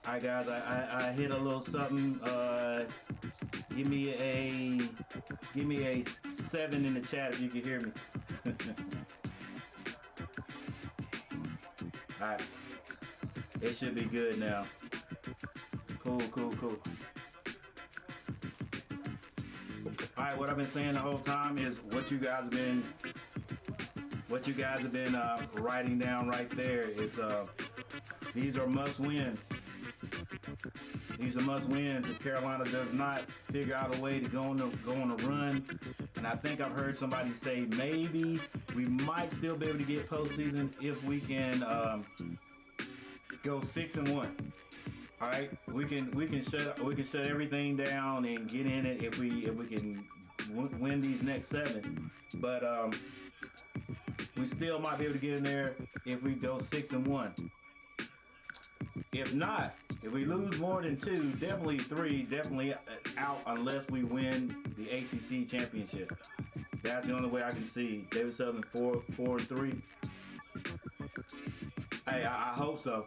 All right, guys, I hit a little something. Give me a 7 in the chat if you can hear me. All right. It should be good now. Cool, cool, cool. All right, what I've been saying the whole time is what you guys have been writing down right there is these are must wins. These are must wins if Carolina does not figure out a way to go on a run. And I think I've heard somebody say maybe we might still be able to get postseason if we can go 6-1. All right, we can shut everything down and get in it if we can win these next 7. But we still might be able to get in there if we go 6-1. If not, if we lose more than 2, definitely 3, definitely out unless we win the ACC championship. That's the only way I can see. David Southern 4-3. Hey, I hope so.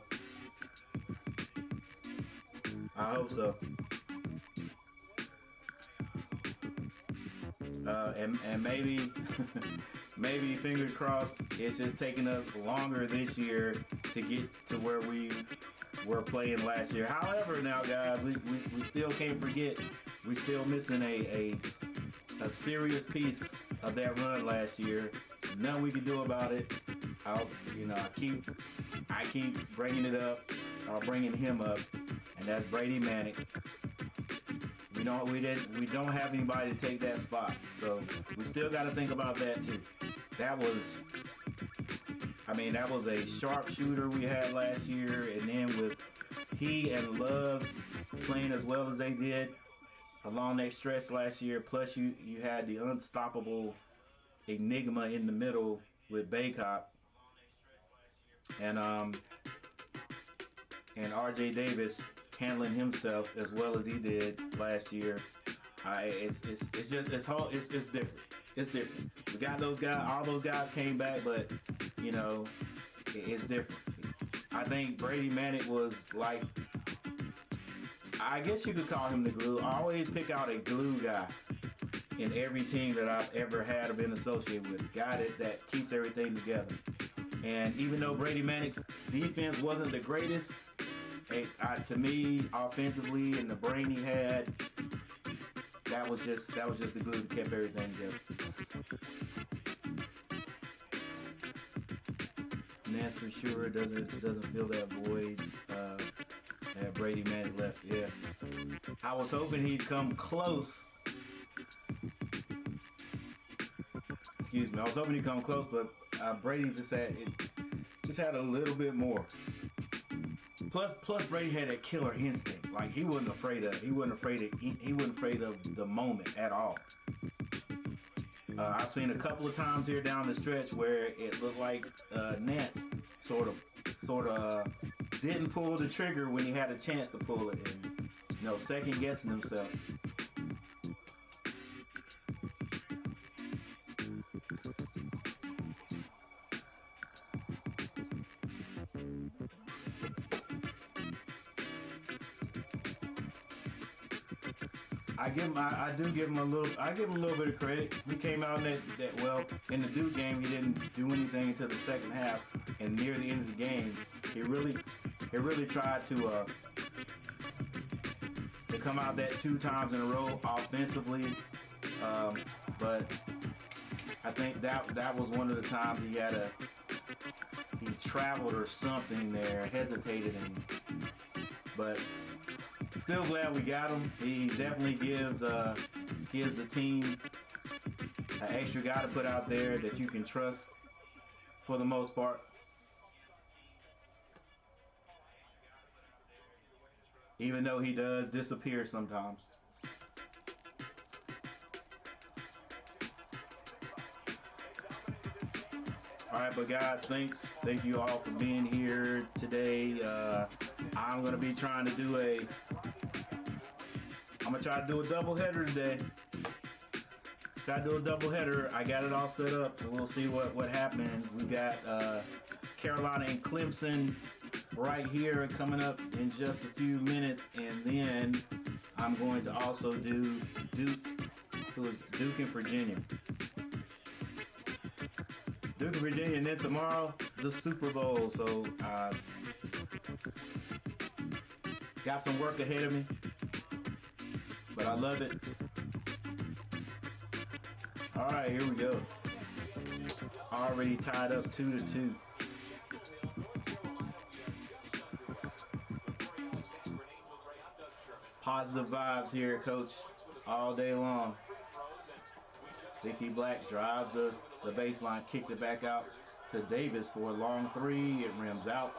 I hope so. And maybe, maybe fingers crossed, it's just taking us longer this year to get to where we were playing last year. However, now guys, we still can't forget we're still missing a serious piece of that run last year. Nothing we can do about it. I keep bringing it up, bringing him up, and that's Brady Manick. We don't have anybody to take that spot, so we still got to think about that too. That was a sharpshooter we had last year, and then with he and Love playing as well as they did along that stretch last year, plus you had the unstoppable enigma in the middle with Baycott and R.J. Davis handling himself as well as he did last year. It's different. It's different. We got those guys. All those guys came back, but it's different. I think Brady Manick was like, I guess you could call him the glue. I always pick out a glue guy in every team that I've ever had or been associated with. A guy that keeps everything together. And even though Brady Manick's defense wasn't the greatest, to me, offensively and the brain he had, that was just the glue that kept everything together. Nance for sure doesn't fill that void that Brady Manick left. Yeah, I was hoping he'd come close. Excuse me, I was hoping he'd come close, but Brady just had a little bit more. Plus Brady had that killer instinct. Like he wasn't afraid of the moment at all. I've seen a couple of times here down the stretch where it looked like Nance sort of didn't pull the trigger when he had a chance to pull it, and second guessing himself. I do give him a little bit of credit. He came out in in the Duke game, he didn't do anything until the second half, and near the end of the game, he really tried to come out that 2 times in a row offensively, but I think that was one of the times he traveled or something there, hesitated, but still glad we got him. He definitely gives the team an extra guy to put out there that you can trust for the most part. Even though he does disappear sometimes. All right, but guys, thank you all for being here today. I'm gonna be trying to do a double header today. Try to do a double header. I got it all set up, so we'll see what happens. We got Carolina and Clemson right here coming up in just a few minutes, and then I'm going to also do Duke and Virginia. Duke and Virginia, and then tomorrow the Super Bowl. So Got some work ahead of me, but I love it. All right, here we go. Already tied up 2-2. Positive vibes here, Coach, all day long. Leaky Black drives the baseline, kicks it back out to Davis for a long three. It rims out.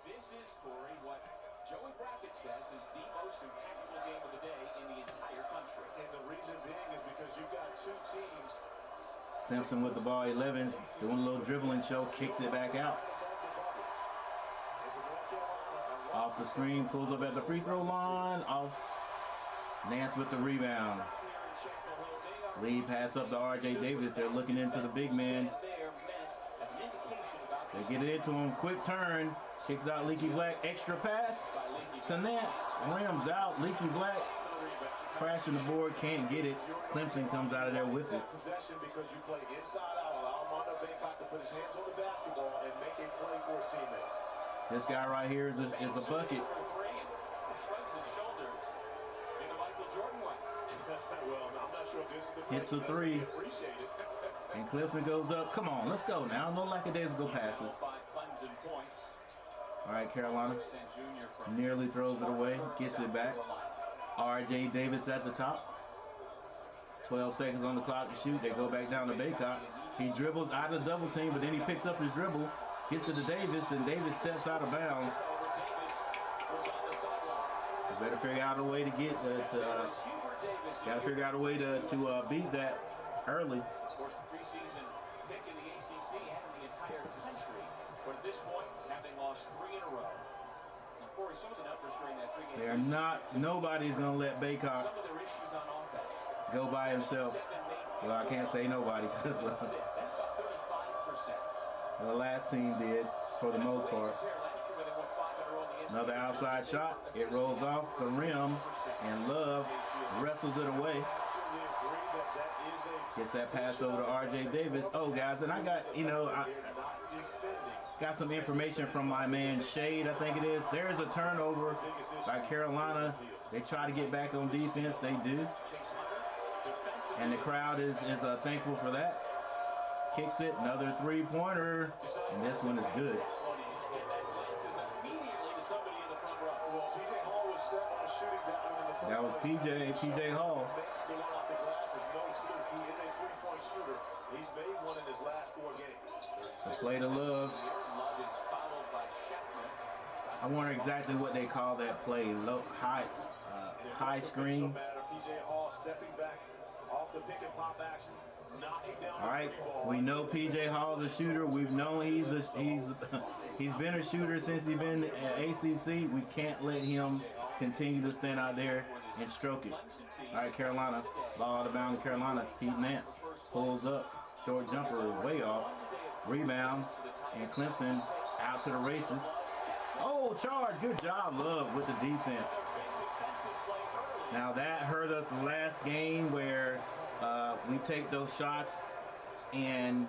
This is, Corey, what Joey Brackett says is the most impactful game of the day in the entire country. And the reason being is because you've got two teams. Clemson with the ball, 11, doing a little dribbling show, kicks it back out. Off the screen, pulls up at the free throw line, off. Nance with the rebound. Lead pass up to R.J. Davis. They're looking into the big man. They get it into him. Quick turn. Kicks it out Leaky Black. Extra pass to Nance. Rims out. Leaky Black crashing the board. Can't get it. Clemson comes out of there with it. Possession because you play inside out. Allow Mondo Bangkok to put his hands on the basketball and make a play for his teammates. This guy right here is a bucket. Hits a three. And Clemson goes up. Come on, let's go now. No lackadaisical passes. All right, Carolina nearly throws it away. Gets it back. R.J. Davis at the top. 12 seconds on the clock to shoot. They go back down to Bangkok. He dribbles out of the double team, but then he picks up his dribble. Gets it to Davis, and Davis steps out of bounds. You better figure out a way to get got to figure out a way to beat that early. Of course, preseason pick in the ACC and in the entire country, but at this point, having lost 3 in a row. Now, Corey, some of the numbers during that 3-game. They're not. Nobody's gonna let Bangkok go by himself. Well, I can't say nobody because the last team did for the most part. Another outside shot. It rolls off the rim, and Love wrestles it away. Gets that pass over to R.J. Davis. Oh, guys, and I got, I got some information from my man Shade, I think it is. There is a turnover by Carolina. They try to get back on defense. They do. And the crowd is thankful for that. Kicks it, another three-pointer, and this one is good. That was PJ Hall. He's made one in his last 4 games. The play to Love. I wonder exactly what they call that play. Low, high screen. PJ Hall stepping back off the pick and pop action, knocking down. All right, we know PJ Hall's a shooter. We've known he's been a shooter since he's been at ACC. We can't let him continue to stand out there and stroke it. All right, Carolina, ball out of bounds. Carolina. Pete Nance pulls up, short jumper, way off. Rebound, and Clemson out to the races. Oh, charge! Good job, Love, with the defense. Now that hurt us last game where we take those shots and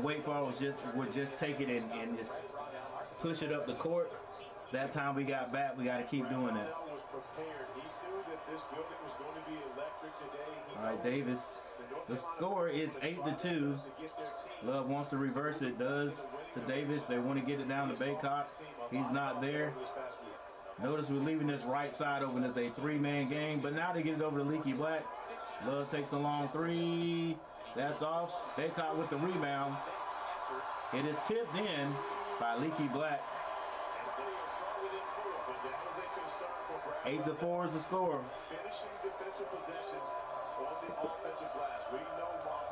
Wake Forest would just take it and just push it up the court. That time we got back, we got to keep doing that. All right, Davis. The score is 8-2. Love wants to reverse it, does to Davis. They want to get it down to Bangkok. He's not there. Notice we're leaving this right side open as a 3-man game, but now they get it over to Leaky Black. Love takes a long three. That's off. Bangkok with the rebound. It is tipped in by Leaky Black. 8-4 is the score.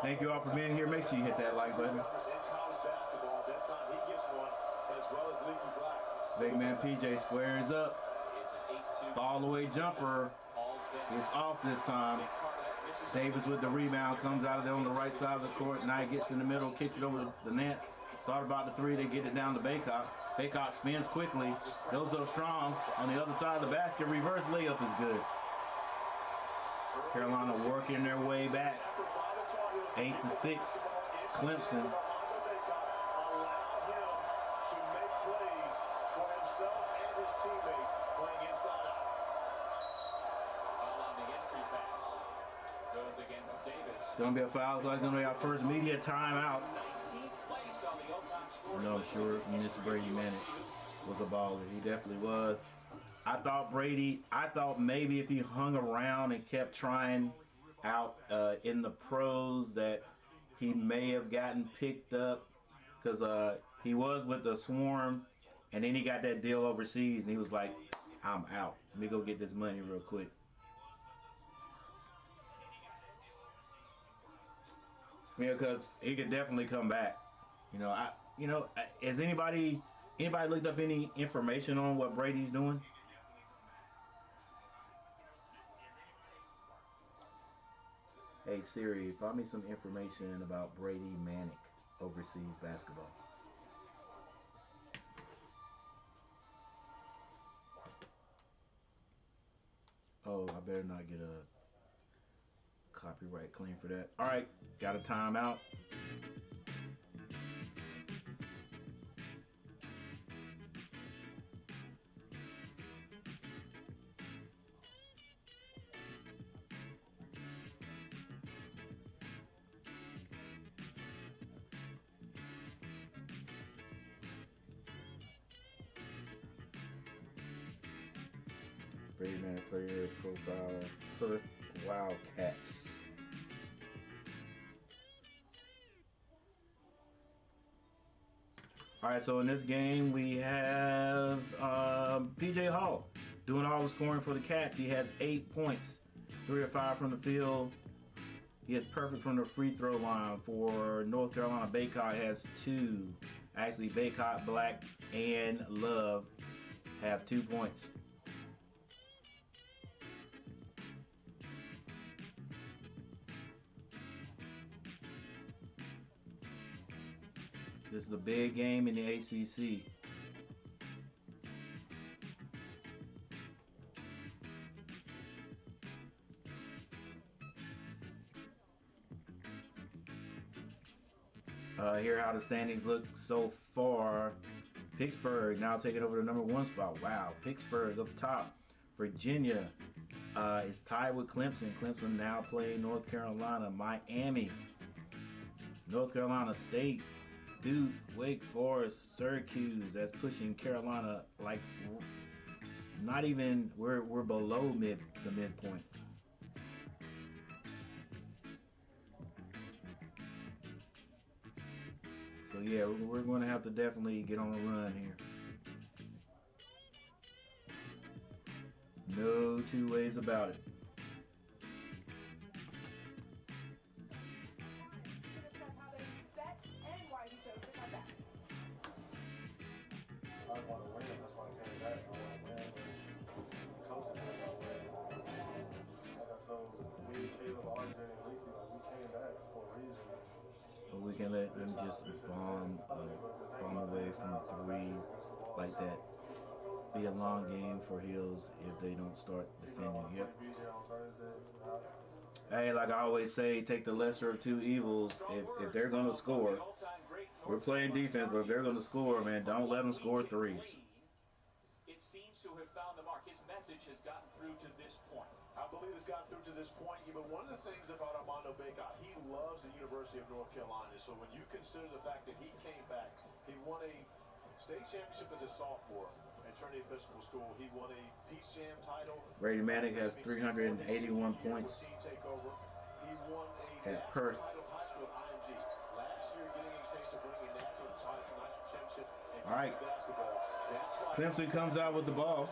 Thank you all for being here. Make sure you hit that like button. Big man PJ squares up. Ball away jumper is off this time. Davis with the rebound, comes out of there on the right side of the court. Now he gets in the middle, kicks it over to the Nance. Thought about the three, they get it down to Bangkok. Bangkok spins quickly, goes up strong. On the other side of the basket, reverse layup is good. Carolina working their way back. 8-6, Clemson. It's going to be a foul. It's going to be our first media timeout. No, I'm sure Mr. Brady Manning was a baller. He definitely was. I thought maybe if he hung around and kept trying out in the pros that he may have gotten picked up, because he was with the Swarm, and then he got that deal overseas, and he was like, I'm out. Let me go get this money real quick. Yeah, because he could definitely come back. Has anybody looked up any information on what Brady's doing? Hey Siri, find me some information about Brady Manick overseas basketball. Oh, I better not get a copyright claim for that. All right, got a timeout. Brady Manick player profile, Perth Wildcats. All right, so in this game we have PJ Hall doing all the scoring for the Cats. He has 8 points, 3 of 5 from the field. He is perfect from the free throw line. For North Carolina, Baycott has 2. Actually, Baycott, Black, and Love have 2 points. This is a big game in the ACC. Here how the standings look so far. Pittsburgh now taking over the number 1 spot. Wow, Pittsburgh up top. Virginia is tied with Clemson. Clemson now playing North Carolina. Miami, North Carolina State, Duke, Wake Forest, Syracuse. That's pushing Carolina like not even. We're below the midpoint. So yeah, we're going to have to definitely get on a run here. No two ways about it. I want to win, that's why I came back. I want to win. Coaches want to win. Like I told me, Caleb, RJ, and Leafy, like we came back for a reason. But we can let them just bomb away from 3 like that. Be a long game for Hills if they don't start defending. Yep. Hey, like I always say, take the lesser of 2 evils. If they're going to score, we're playing defense, but if they're going to score, man, don't let them score 3s. It seems to have found the mark. His message has gotten through to this point. I believe it's gotten through to this point. But one of the things about Armando Baycott, he loves the University of North Carolina. So when you consider the fact that he came back, he won a state championship as a sophomore at Trinity Episcopal School. He won a Peace Jam title. Brady Manick has 381 points He won a at Perth. title high school at IMG. Last year, getting a chance to bring a national championship and All right. basketball. That's why Clemson comes out with the ball.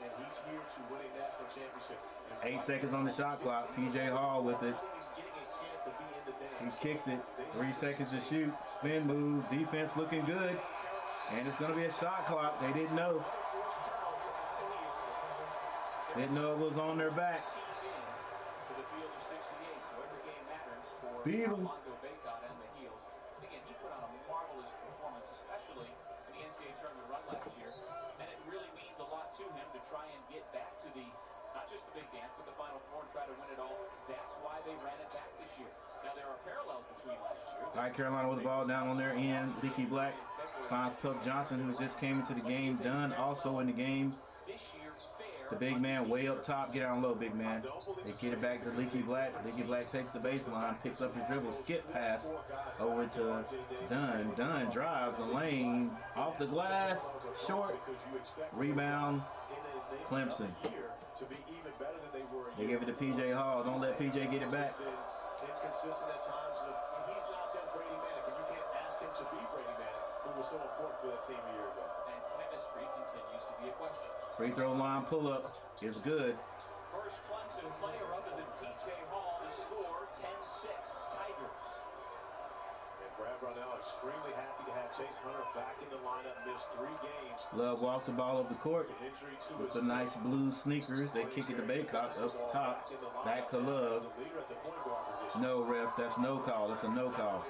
and he's here to win a national championship. 8 seconds on the shot clock. PJ Hall with it. He kicks it. 3 seconds to shoot. Spin move. Defense looking good. And it's going to be a shot clock. They didn't know. Didn't know it was on their backs. Beat him. Baycott and the Heels. Again, he put on a marvelous performance, especially in the NCAA tournament run last year. And it really means a lot to him to try and get back to not just the big dance, but the Final Four and try to win it all. That's why they ran it back this year. Now, there are parallels between last year. All right, Carolina with the ball down on their end. Leaky Black finds Puck Johnson, who just came into the game. Dunn also in the game. This year, fair The big man way up top. Get down low, big man. They get it back to Leaky Black. Leaky Black takes the baseline, picks up his dribble, skip pass over to Dunn. Dunn drives the lane off the glass, short, rebound, Clemson. They give it to PJ Hall. Don't let PJ get it back. Inconsistent at times. He's not that Brady Manic, and you can't ask him to be Brady Manic, who was so important for that team a year ago. And chemistry continues to be a question. Free throw line pull up is good. First Clemson player other than PJ Hall to score 10-6 Tigers. And Brad Brownell extremely happy to have Chase Hunter back in the lineup, missed 3 games. Love walks the ball up the court with the nice blue sneakers. They kick it to Baycock up top. Back to Love. No, ref, that's no call. That's a no call.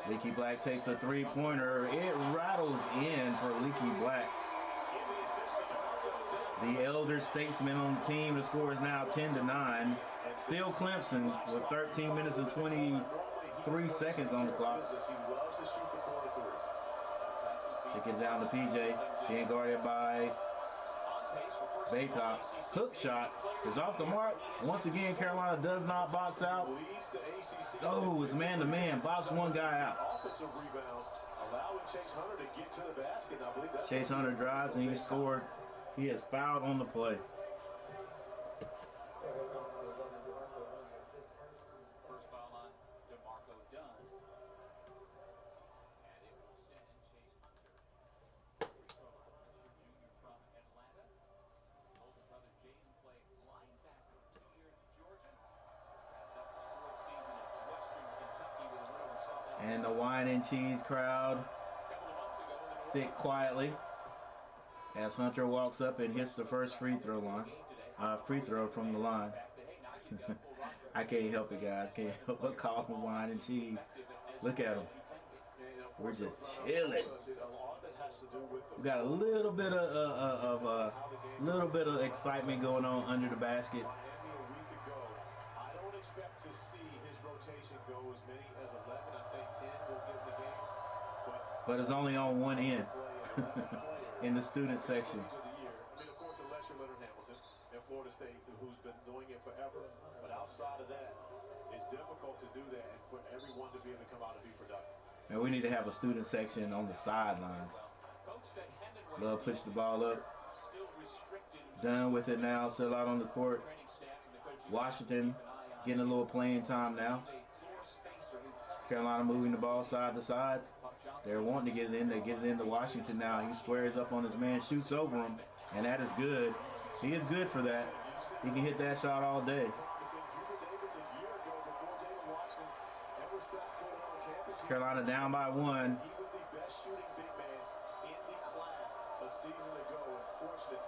Leaky Black takes a three-pointer. It rattles in for Leaky Black. The elder statesman on the team. The score is now 10-9. Still Clemson with 13 minutes and 23 seconds on the clock. They get down to PJ. Being guarded by Baycock. Hook shot is off the mark. Once again, Carolina does not box out. Oh, it's man-to-man. Box one guy out. Chase Hunter drives and he scored. He has fouled on the play. First foul on DeMarco Dunn. And it will send Chase Hunter. Junior from Atlanta. Older brother Jaden played linebacker 2 years at Georgia. Wrapped up his 4th season at Western Kentucky with a win over South. And the wine and cheese crowd sit quietly as Hunter walks up and hits the first free throw from the line. I can't help it, guys. Can't help but call him wine and cheese. Look at him. We're just chilling. We got a little bit of excitement going on under the basket. I don't expect to see his rotation go as many as 11. I think 10 will give the game. But it's only on one end. In the student section. I mean, of course, unless you're Leonard Hamilton in Florida State, who's been doing it forever. But outside of that, it's difficult to do that and for everyone to be able to come out and be productive. And we need to have a student section on the sidelines. Love push the ball up. Done with it now. Still out on the court. Washington getting a little playing time now. Carolina moving the ball side to side. They're wanting to get it in. They get it into Washington now. He squares up on his man, shoots over him, and that is good. He is good for that. He can hit that shot all day. Carolina down by 1. He was the best shooting big man in the class a season ago. Unfortunate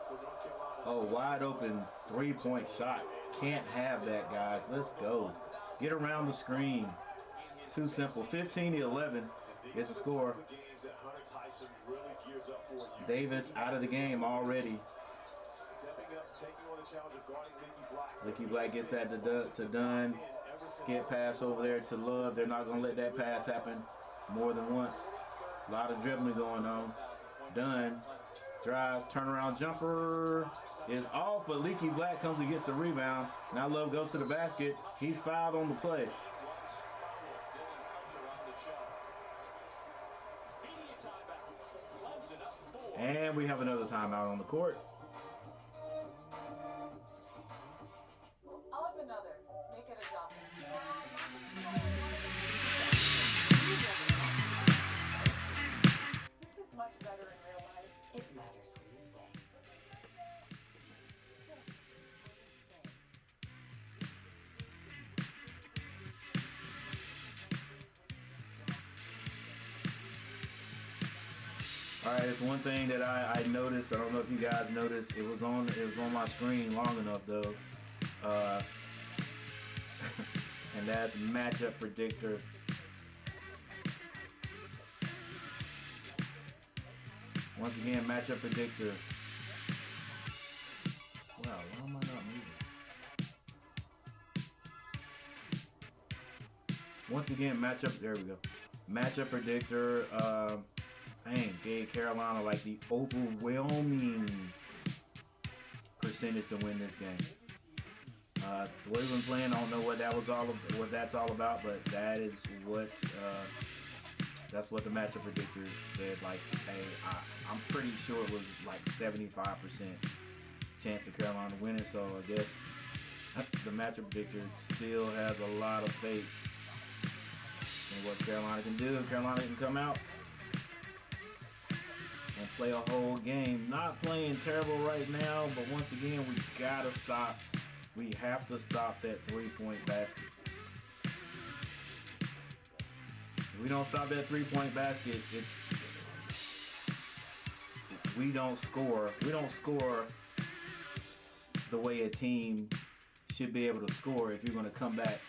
for North Carolina. Oh, wide open three-point shot. Can't have that, guys. Let's go. Get around the screen. Too simple. 15-11 is the score. Davis out of the game already. Leaky Black gets that to Dunn. Skip pass over there to Love. They're not going to let that pass happen more than once. A lot of dribbling going on. Dunn drives, turnaround jumper is off, but Leaky Black comes and gets the rebound. Now Love goes to the basket. He's fouled on the play. And we have another timeout on the court. I'll have another. Make it a double. This is much better in real life. It matters where you stay. All right, it's one thing that I noticed. I don't know if you guys noticed. It was on my screen long enough though, and that's matchup predictor. Once again, matchup predictor. Wow, why am I not moving? Once again, matchup. There we go. Matchup predictor. man, gave Carolina like the overwhelming percentage to win this game. The way we've been playing, I don't know what that's all about, but that is what that's what the matchup predictor said. Like, hey, I'm pretty sure it was like 75% chance for Carolina to win it. So I guess the matchup predictor still has a lot of faith in what Carolina can do. Carolina can come out and play a whole game. Not playing terrible right now, but once again, we gotta stop. We have to stop that 3-point basket. If we don't stop that 3-point basket, we don't score. We don't score the way a team should be able to score if you're going to come back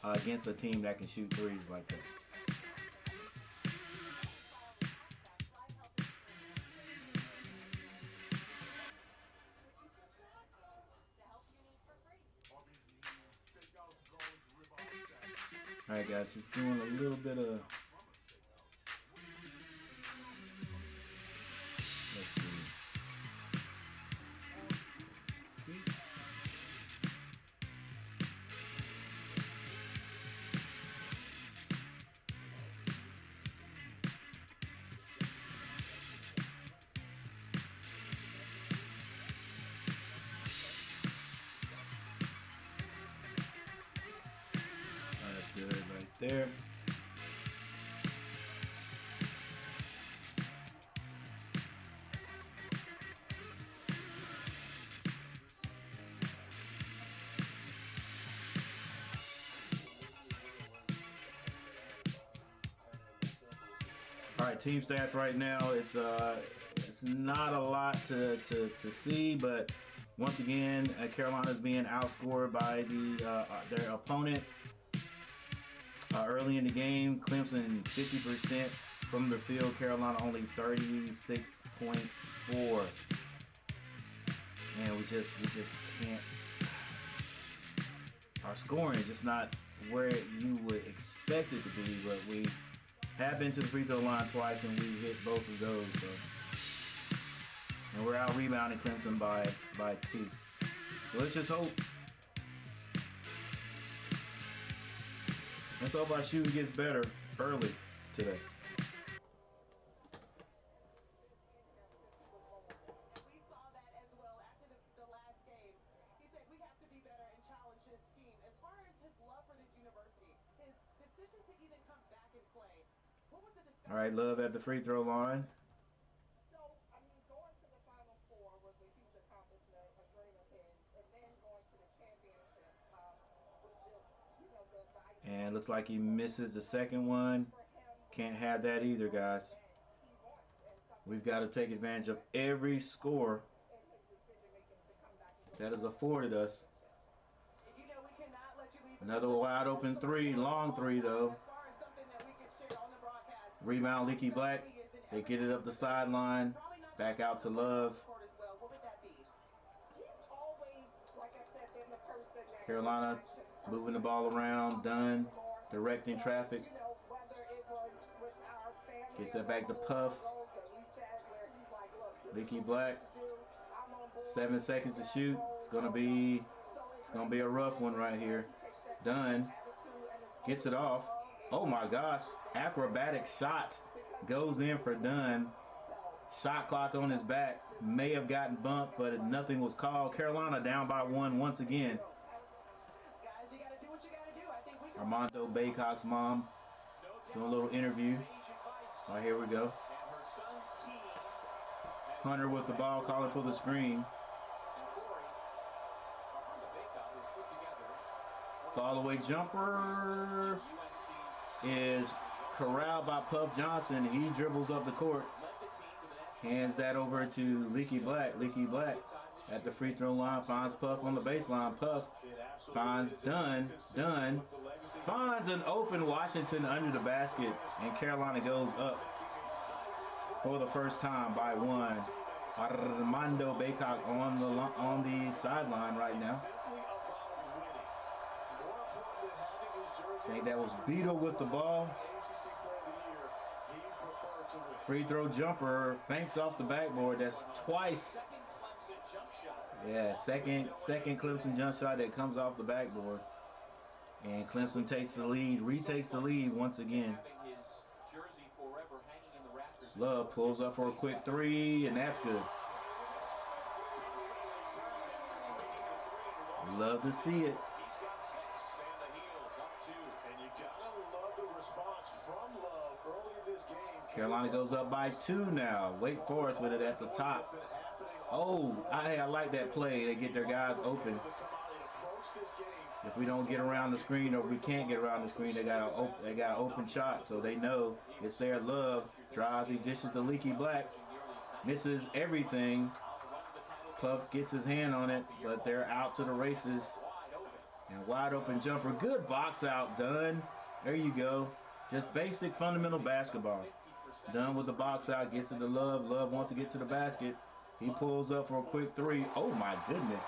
against a team that can shoot threes like that. All right, guys, just doing a little bit of. Let's see. Good right there. All right, team stats right now. It's not a lot to see, but once again, Carolina's being outscored by their opponent. Early in the game, Clemson 50% from the field. Carolina only 36.4. Man, we just can't. Our scoring is just not where you would expect it to be, but we have been to the free throw line twice and we hit both of those. So. And we're out rebounding Clemson by 2. So let's just hope. Let's hope our shooting gets better early today. We saw that as well after the last game. He said we have to be better and challenge his team. As far as his love for this university, his decision to even come back and play, what was the discussion? All right, Love at the free throw line. So, I mean, going to the Final Four was a huge accomplishment, a dream of his, and then going to the championship was just, you know, the And looks like he misses the second one. Can't have that either, guys. We've got to take advantage of every score that is afforded us. Another wide open three, long three though. Rebound, Leaky Black. They get it up the sideline. Back out to Love. Carolina moving the ball around. Dunn directing traffic. Gets that back to Puff. Leaky Black. 7 seconds to shoot. It's gonna be a rough one right here. Dunn gets it off. Oh my gosh! Acrobatic shot goes in for Dunn. Shot clock on his back. May have gotten bumped, but nothing was called. Carolina down by 1 once again. Armando Baycock's mom doing a little interview. Right, here we go. Hunter with the ball, calling for the screen. Fall away jumper is corralled by Puff Johnson. He dribbles up the court. Hands that over to Leaky Black. Leaky Black at the free throw line finds Puff on the baseline. Puff finds Dunn. Dunn finds an open Washington under the basket, and Carolina goes up for the first time by 1. Armando Baycock on the sideline right now. I think that was Beto with the ball. Free throw jumper banks off the backboard. That's twice. Yeah, second Clemson jump shot that comes off the backboard. And Clemson takes the lead, retakes the lead once again. Love pulls up for a quick three, and that's good. Love to see it. Carolina goes up by 2 now. Wake Forest with it at the top. Oh, I like that play. They get their guys open. If we don't get around the screen, or we can't get around the screen, they got an open shot, so they know it's their. Love drives, he dishes to Leaky Black, misses everything. Puff gets his hand on it, but they're out to the races. And wide open jumper, good box out, done. There you go. Just basic fundamental basketball. Done with the box out, gets it to Love. Love wants to get to the basket. He pulls up for a quick three. Oh my goodness.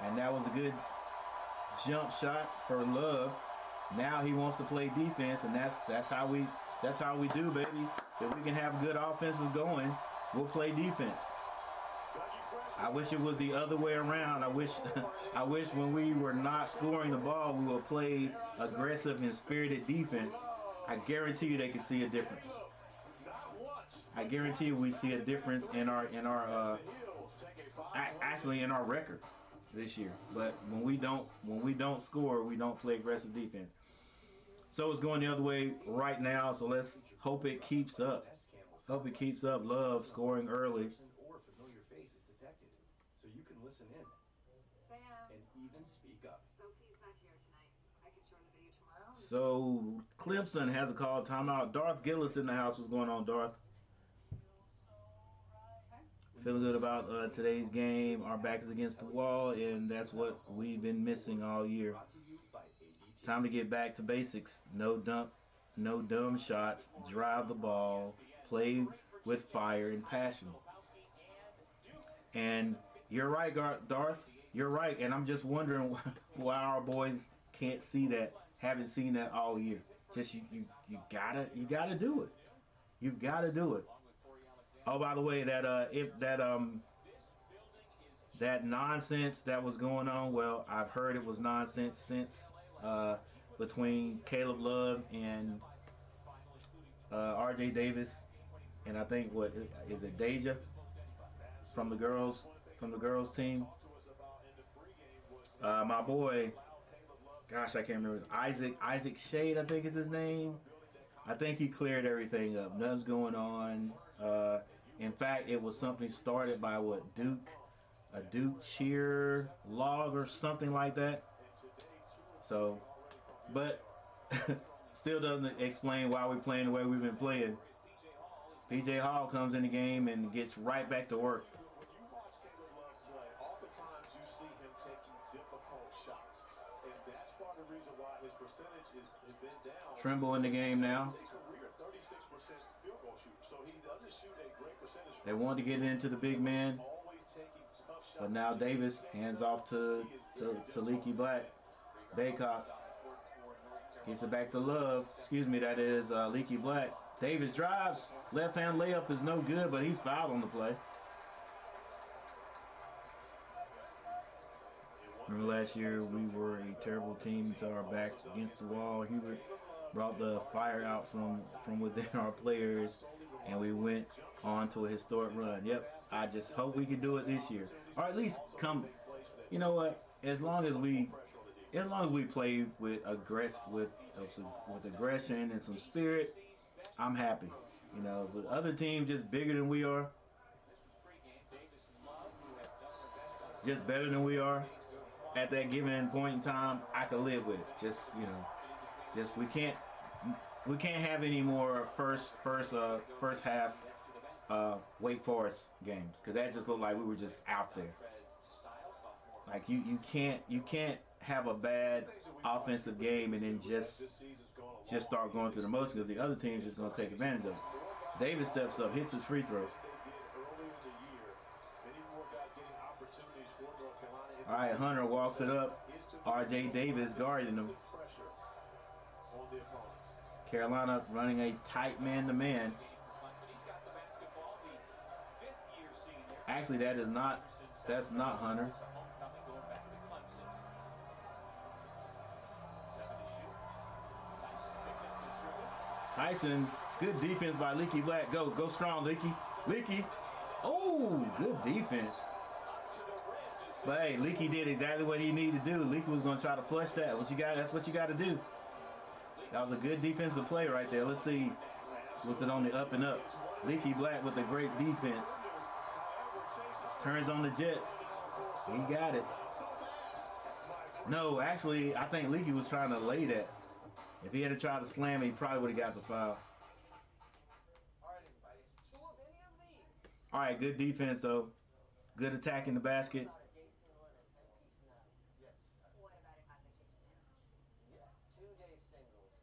And that was a good jump shot for Love. Now he wants to play defense, and that's how we do, baby. If we can have good offensive going, we'll play defense. I wish it was the other way around. I wish when we were not scoring the ball, we would play aggressive and spirited defense. I guarantee you they could see a difference. I guarantee you we see a difference in our actually in our record this year. But when we don't score, we don't play aggressive defense. So it's going the other way right now. So let's hope it keeps up. Hope it keeps up. Love scoring early. So you can listen in and even speak up. Sophie's not here tonight. I can show her the video tomorrow. So Clemson has a call timeout. Darth Gillis in the house. What's going on, Darth? Feeling good about today's game. Our back is against the wall, and that's what we've been missing all year. Time to get back to basics. No dumb shots. Drive the ball. Play with fire and passion. And you're right, Darth. You're right, and I'm just wondering why our boys can't see that. Haven't seen that all year. Just you gotta do it. You've got to do it. Oh, by the way, that nonsense that was going on. Well, I've heard it was nonsense since between Caleb Love and R.J. Davis, and I think what is it, Deja from the girls team. My boy, gosh, I can't remember. Isaac Shade, I think is his name. I think he cleared everything up. Nothing's going on. In fact, it was something started by a Duke cheer log or something like that. So, but still doesn't explain why we're playing the way we've been playing. PJ Hall comes in the game and gets right back to work. When you watch Caleb Love play, oftentimes you see him taking difficult shots, and that's part of the reason why his percentage has been down. Trimble in the game now. He's a career 36% field goal shooter, so he doesn't shoot a great percentage. They wanted to get into the big man, but now Davis hands off to Leaky Black. Baycock gets it back to Love. Excuse me, that is Leaky Black. Davis drives. Left hand layup is no good, but he's fouled on the play. Remember last year we were a terrible team to our backs against the wall. Hubert brought the fire out from within our players, and we went on to a historic run. Yep, I just hope we can do it this year, or at least come. You know what? As long as we play with aggression and some spirit, I'm happy. You know, with other teams just bigger than we are, just better than we are, at that given point in time, I can live with it. Just, you know, just we can't have any more first half Wake Forest games, because that just looked like we were just out there. Like you can't have a bad offensive game and then just start going through the motion, because the other team's just going to take advantage of it. Davis steps up, hits his free throws. All right, Hunter walks it up. R.J. Davis guarding him. Carolina running a tight man-to-man. He's got the basketball, the fifth-year senior. Actually, that's not Hunter. Homecoming going back to Clemson. 7 to shoot. Tyson picks up his dribble. Tyson, good defense by Leaky Black. Go strong, Leaky. Leaky. Oh, good defense. But hey, Leaky did exactly what he needed to do. Leaky was gonna try to flush that. That's what you got to do. That was a good defensive play right there. Let's see, was it on the up and up? Leaky Black with a great defense. Turns on the Jets. He got it. No, actually, I think Leaky was trying to lay that. If he had tried to slam it, he probably would have got the foul. All right, good defense though. Good attack in the basket. What about if I could take advantage? Yes, 2-day singles.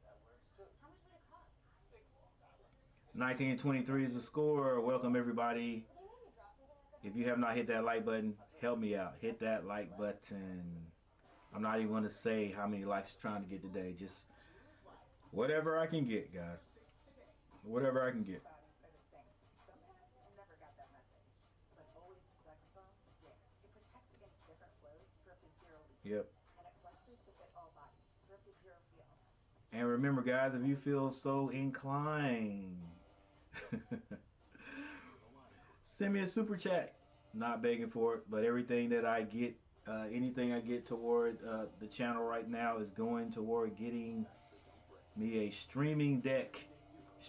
That works too. How much would it cost? $6. 1923 is the score. Welcome everybody. Would you maybe drop something like that? If you have not hit that like button, help me out. Hit that like button. I'm not even going to say how many likes I'm trying to get today. Just whatever I can get, guys. Whatever I can get. Never got that message, but always flexible. Yeah, it protects against different flows for up to 0 leaks. Yep. And it flexes to fit all bodies for up to 0 feel. And remember, guys, if you feel so inclined, send me a super chat. Not begging for it, but everything that I get, anything I get toward the channel right now is going toward getting me a streaming deck.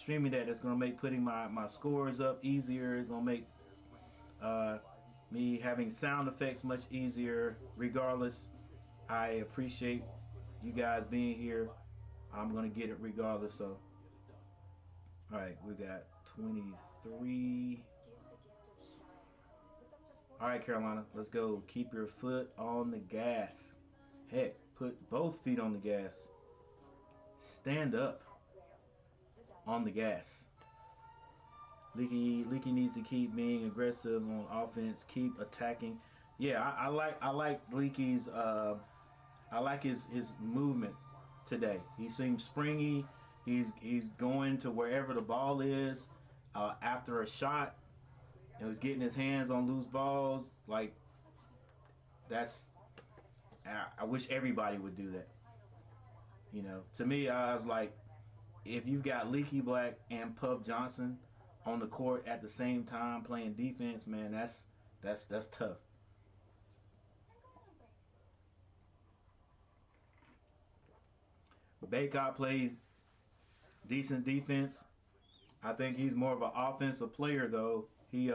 That's going to make putting my scores up easier. It's going to make me having sound effects much easier. Regardless, I appreciate you guys being here. I'm going to get it regardless. So, all right, we got 23. All right, Carolina, let's go. Keep your foot on the gas. Heck, put both feet on the gas. Stand up on the gas. Leaky needs to keep being aggressive on offense. Keep attacking. Yeah, I like Leaky's. I like his movement today. He seems springy. He's going to wherever the ball is after a shot. He was getting his hands on loose balls. Like that's. I wish everybody would do that. You know, to me, I was like, if you've got Leaky Black and Puff Johnson on the court at the same time playing defense, man, that's tough. Baycott plays decent defense. I think he's more of an offensive player, though. He,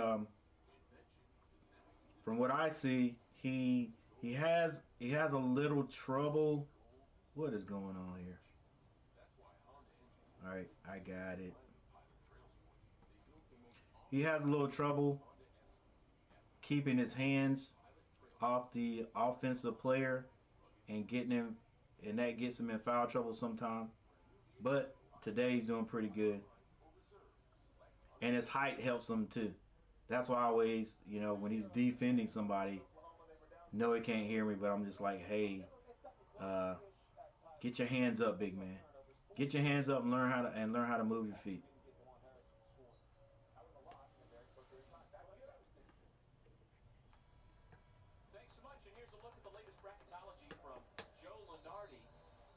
from what I see, he has a little trouble. What is going on here? All right, I got it. He has a little trouble keeping his hands off the offensive player and getting him, and that gets him in foul trouble sometimes. But today he's doing pretty good. And his height helps him too. That's why I always, you know, when he's defending somebody, no, he can't hear me, but I'm just like, hey, get your hands up, big man. Get your hands up and learn how to move your feet. Thanks so much, and here's a look at the latest bracketology from Joe Lunardi.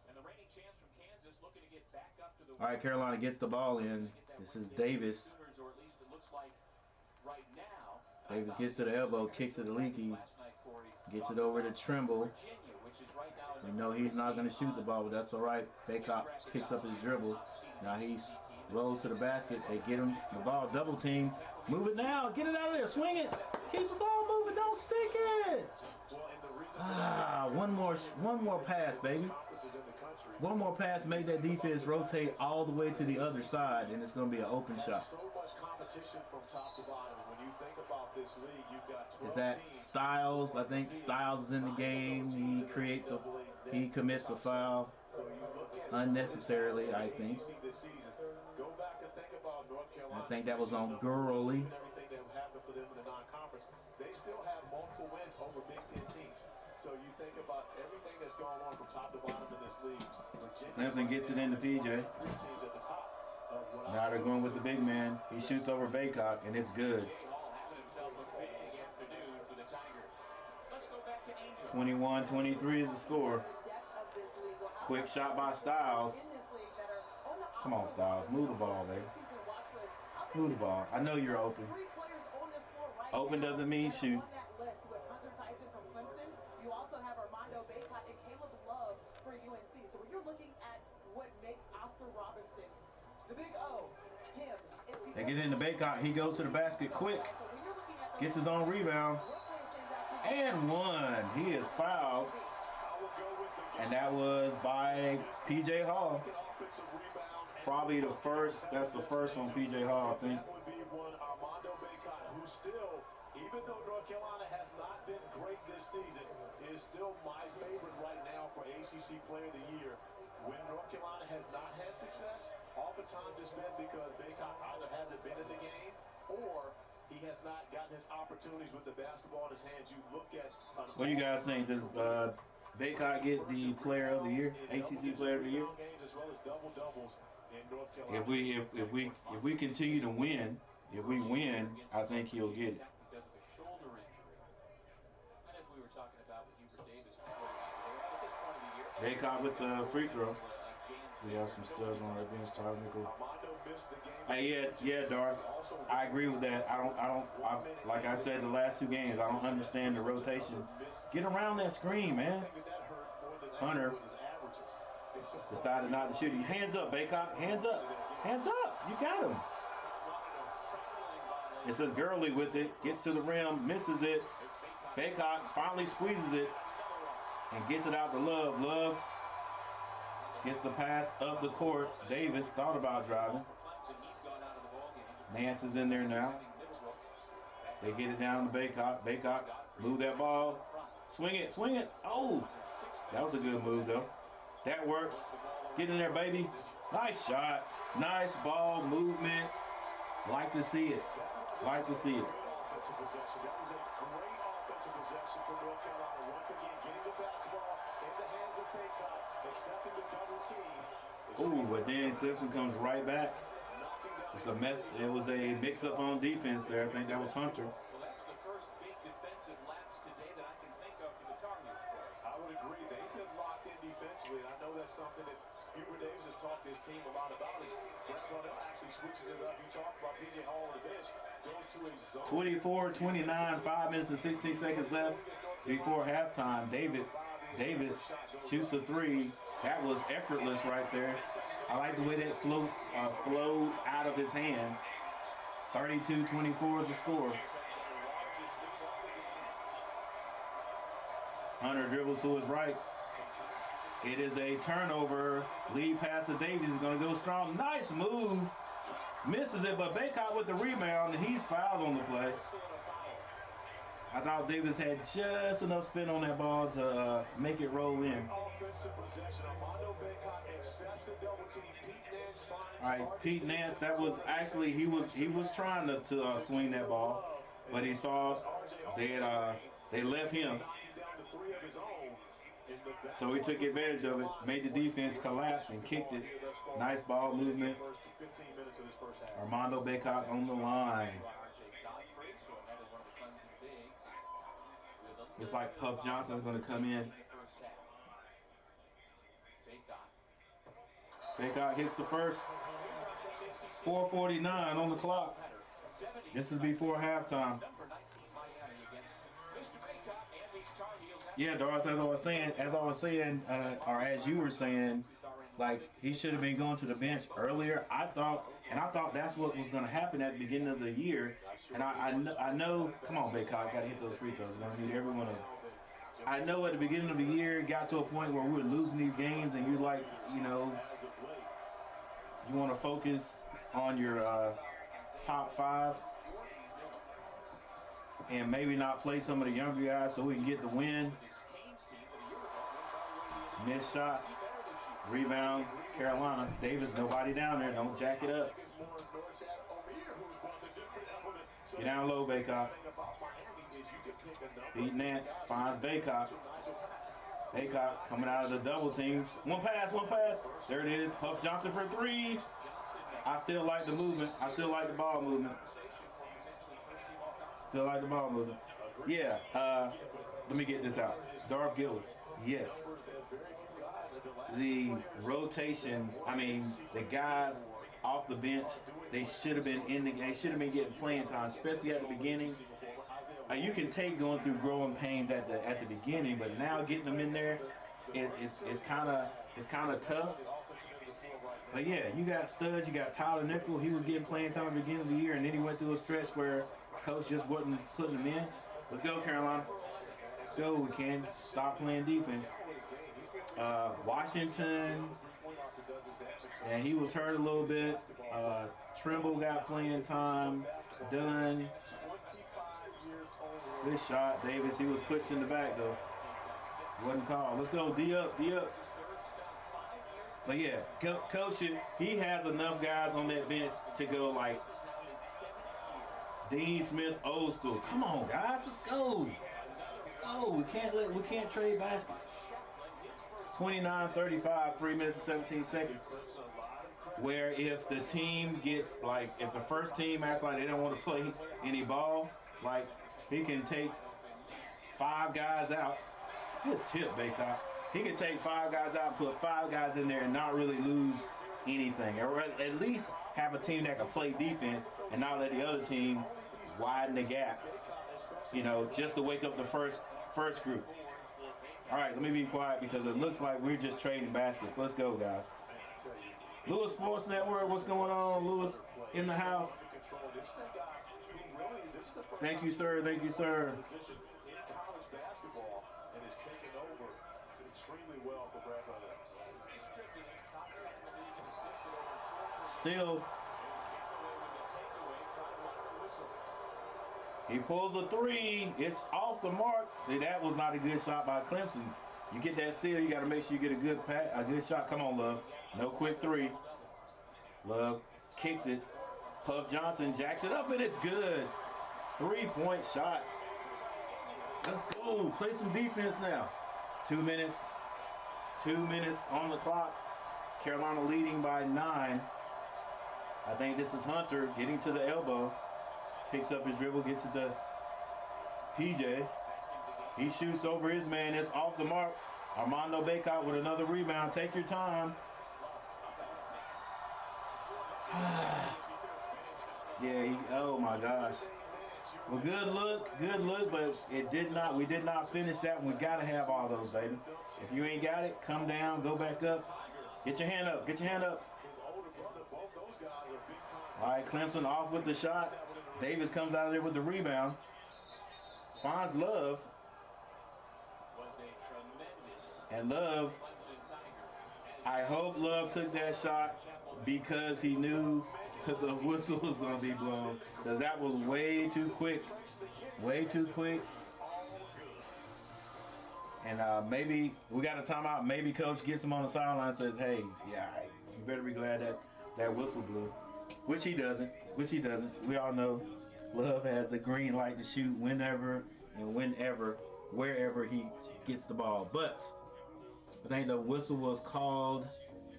And the reigning champs from Kansas looking to get back up to the... All right, Carolina gets the ball in. This is Davis. Or at least it looks like right now. Davis gets to the elbow, kicks to the Leaky, gets it over to Trimble. We know he's not going to shoot the ball, but that's all right. Baycott picks up his dribble. Now he rolls to the basket. They get him the ball, double team. Move it now. Get it out of there. Swing it. Keep the ball moving. Don't stick it. One more pass, baby. One more pass made that defense rotate all the way to the other side, and it's going to be an open shot. So much competition from top to bottom. When you think about this league, you've got 12 Is that teams. Styles? I think Styles is in the game. He commits a foul unnecessarily, I think. Go back and think about North Carolina. I think that was on Gurley. Everything that happened for them in the non-conference. They still have multiple wins over Big Ten teams. So you think about everything that's going on from top to bottom in this league. Clemson gets it into PJ. Teams at the top of what Now they're going with the big man. He shoots over Baycock, and it's good. Jay Hall having himself a big afternoon for the Tigers. Let's go back to Angel. 21-23 is the score. Quick shot by Styles. Come on, Styles. Move the ball, baby. Move the ball. I know you're open. Open doesn't mean shoot. You also have Armando Baycott and Caleb Love for UNC. So when you're looking at what makes Oscar Robinson the big O, him, They get into Baycott. He goes to the basket quick. Gets his own rebound. And one. He is fouled. And that was by P.J. Hall. Probably the first. That's the first on P.J. Hall, I think. That would be one Armando Baycott, who still, even though North Carolina has not been great this season, is still my favorite right now for ACC Player of the Year. When North Carolina has not had success, oftentimes it's been because Baycott either hasn't been in the game or he has not gotten his opportunities with the basketball in his hands. You look at what do you guys think? Does Baycott get the Player of the Year, ACC Player of the Year? As well as double doubles in North Carolina. If we continue to win, if we win, I think he'll get it. Because of a shoulder injury. And as we were talking about with Hubert Davis before at this point of the year, Baycott with the free throw. We have some studs on our bench, Tyler Nickel. Hey, yeah, Darth. I agree with that. Like I said, the last two games, I don't understand the rotation. Get around that screen, man. Hunter decided not to shoot. Hands up, Baycott. Hands up. Hands up. You got him. It says Gurley with it. Gets to the rim. Misses it. Baycott finally squeezes it and gets it out to Love. Love gets the pass up the court. Davis thought about driving. Nance is in there now. They get it down to Baycott. Baycott, move that ball. Swing it, swing it. Oh, that was a good move, though. That works. Get in there, baby. Nice shot. Nice ball movement. Like to see it. Like to see it. That was a great offensive possession for North Carolina. Once again, getting the basketball in the hands of Baycott, accepting the double team. Ooh, but then Clemson comes right back. It's a mess. It was a mix-up on defense there. I think that was Hunter. Well, that's the first big defensive lapse today that I can think of for the Tar Heels. I would agree. They've been locked in defensively, and I know that's something that Hubert Davis has talked this team a lot about. Is Brett Brownell actually switches it up. You talked about P.J. Hall on the bench. Goes to a zone. 24-29, 5 minutes and 16 seconds left before halftime. Davis shoots a three. That was effortless right there. I like the way that flowed out of his hand. 32-24 is the score. Hunter dribbles to his right. It is a turnover. Lead pass to Davis is going to go strong. Nice move. Misses it, but Baycott with the rebound, and he's fouled on the play. I thought Davis had just enough spin on that ball to make it roll in. All right, Pete Nance, that was actually, he was trying to swing that ball, but he saw they left him. So he took advantage of it, made the defense collapse and kicked it. Nice ball movement. Armando Baycott on the line. Looks like Puff Johnson's going to come in. Baycott hits the first. 4:49 on the clock. This is before halftime. Yeah, Darth, as I was saying, or as you were saying, like he should have been going to the bench earlier. I thought that's what was going to happen at the beginning of the year. And I know, come on, Baycott, got to hit those free throws. I need every one of them. I know at the beginning of the year, it got to a point where we were losing these games, and you're like, you know, you want to focus on your top five and maybe not play some of the younger guys so we can get the win. Missed shot. Rebound, Carolina. Davis, nobody down there. Don't jack it up. Get down low, Baycott. Pete Nance finds Baycott. Baycott coming out of the double teams. One pass. There it is. Puff Johnson for 3. I still like the movement. I still like the ball movement. Yeah. Let me get this out. Darv Gillis. Yes. The rotation. I mean, the guys off the bench. They should have been in the game. Should have been getting playing time, especially at the beginning. You can take going through growing pains at the beginning, but now getting them in there, it's kind of tough. But yeah, you got studs. You got Tyler Nickel. He was getting playing time at the beginning of the year, and then he went through a stretch where coach just wasn't putting him in. Let's go, Carolina. Let's go. We can't stop playing defense. Washington, and he was hurt a little bit. Trimble got playing time. Dunn. Good shot, Davis. He was pushed in the back, though. Wasn't called. Let's go. D up. But yeah, coach, he has enough guys on that bench to go like Dean Smith old school. Come on, guys. Let's go. We can't trade baskets. 29-35, 3 minutes and 17 seconds. Where if the team gets, like, if the first team acts like they don't want to play any ball, like, he can take 5 guys out. Good tip, Baycott. He can take 5 guys out and put 5 guys in there and not really lose anything. Or at least have a team that can play defense and not let the other team widen the gap. You know, just to wake up the first group. All right, let me be quiet because it looks like we're just trading baskets. Let's go, guys. Lewis Sports Network, what's going on? Lewis in the house. Thank you, sir. Thank you, sir. Still, he pulls a 3. It's off the mark. See, that was not a good shot by Clemson. You get that steal, you got to make sure you get a good shot. Come on, Love. No quick 3. Love kicks it. Puff Johnson jacks it up, and it's good. 3-point shot. Let's go. Play some defense now. 2 minutes. 2 minutes on the clock. Carolina leading by 9. I think this is Hunter getting to the elbow. Picks up his dribble, gets it to PJ. He shoots over his man. It's off the mark. Armando Baycott with another rebound. Take your time. Yeah, oh my gosh. Well, good look, but we did not finish that one. We got to have all those, baby. If you ain't got it, come down, go back up. Get your hand up. All right, Clemson off with the shot. Davis comes out of there with the rebound. Finds Love. And Love, I hope Love took that shot because he knew the whistle was going to be blown. Because that was way too quick. And maybe we got a timeout. Maybe coach gets him on the sideline and says, hey, yeah, you better be glad that whistle blew. Which he doesn't. We all know Love has the green light to shoot whenever and wherever he gets the ball. But I think the whistle was called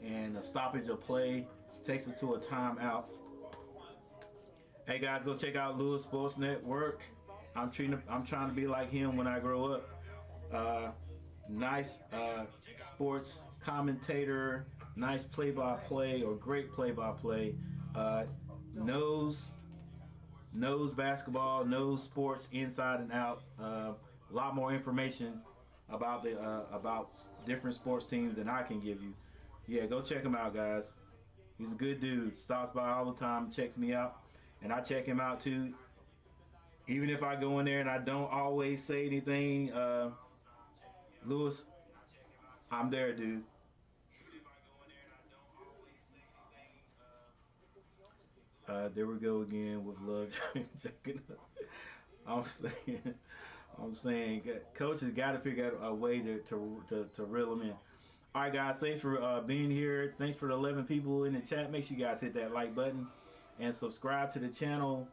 and a stoppage of play takes us to a timeout. Hey guys, go check out Lewis Sports Network. I'm trying to be like him when I grow up. Nice sports commentator, nice play-by-play or great play-by-play. Knows basketball, knows sports inside and out. A lot more information about different sports teams than I can give you. Yeah, go check him out, guys. He's a good dude. Stops by all the time, checks me out, and I check him out too. Even if I go in there and I don't always say anything, Lewis, I'm there, dude. There we go again with Love checking up. I'm saying, coach has got to figure out a way to reel him in. All right, guys, thanks for being here. Thanks for the 11 people in the chat. Make sure you guys hit that like button and subscribe to the channel.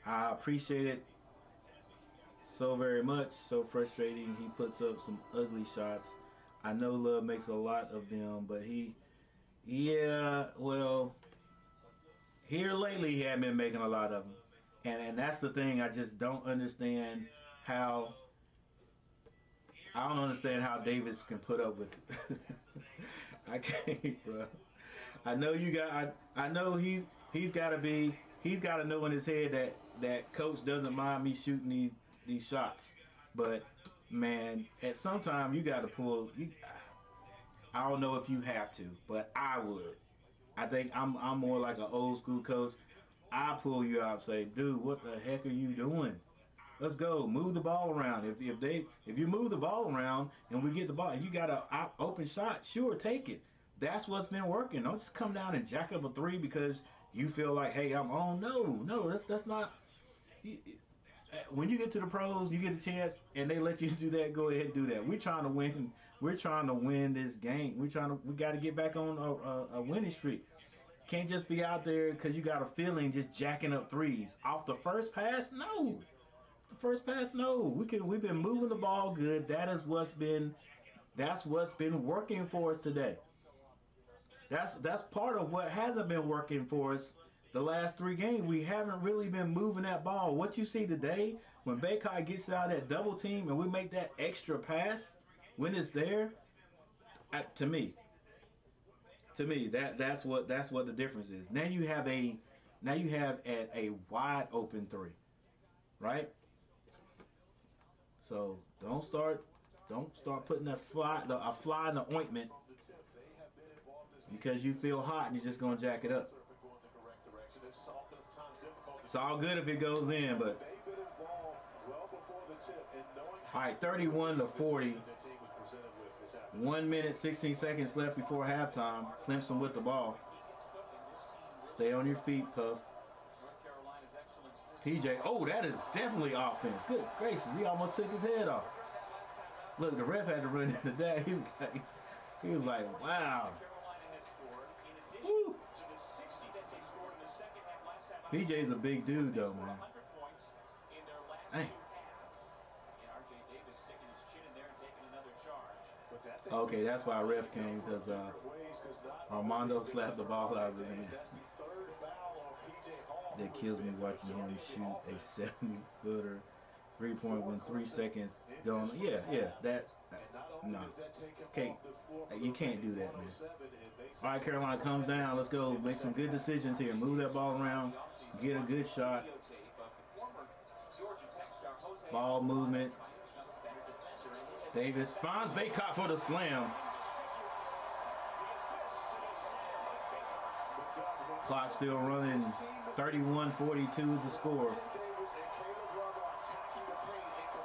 I appreciate it. so very much, so frustrating. He puts up some ugly shots. I know Love makes a lot of them, but yeah, well, here lately he hadn't been making a lot of them, and that's the thing. I just don't understand how. I don't understand how Davis can put up with it. I can't, bro. I know you got. I know he's got to be. He's got to know in his head that coach doesn't mind me shooting these shots, but man, at some time you got to pull. I don't know if you have to, but I would. I think I'm more like an old school coach. I pull you out and say, dude, what the heck are you doing? Let's go. Move the ball around. If you move the ball around and we get the ball, and you got an open shot, sure, take it. That's what's been working. Don't just come down and jack up a three because you feel like, hey, I'm on. No, that's not. When you get to the pros, you get a chance, and they let you do that. Go ahead and do that. We're trying to win. We're trying to win this game. We got to get back on a winning streak. Can't just be out there because you got a feeling just jacking up threes off the first pass. No, the first pass. No, we've been moving the ball good. That's what's been working for us today. That's part of what hasn't been working for us the last three games. We haven't really been moving that ball. What you see today, when Baycott gets out that double team and we make that extra pass when it's there, to me, that's what the difference is. Now you have a wide open three, right? So don't start putting a fly in the ointment because you feel hot and you're just gonna jack it up. It's all good if it goes in, but all right, 31-40. 1 minute, 16 seconds left before halftime. Clemson with the ball. Stay on your feet, Puff. PJ, oh, that is definitely offense. Good gracious, he almost took his head off. Look, the ref had to run into that. He was like, wow. Woo. PJ's a big dude, though, man. Dang. Okay, that's why ref came, because Armando slapped the ball out of him. That kills me watching him shoot a 70-footer, 3-point with 3 seconds going. Yeah, that, no. Okay, you can't do that, man. All right, Carolina comes down. Let's go. Make some good decisions here. Move that ball around. Get a good shot. Ball movement. Davis finds Baycott for the slam. Clock still running. 31-42 is the score.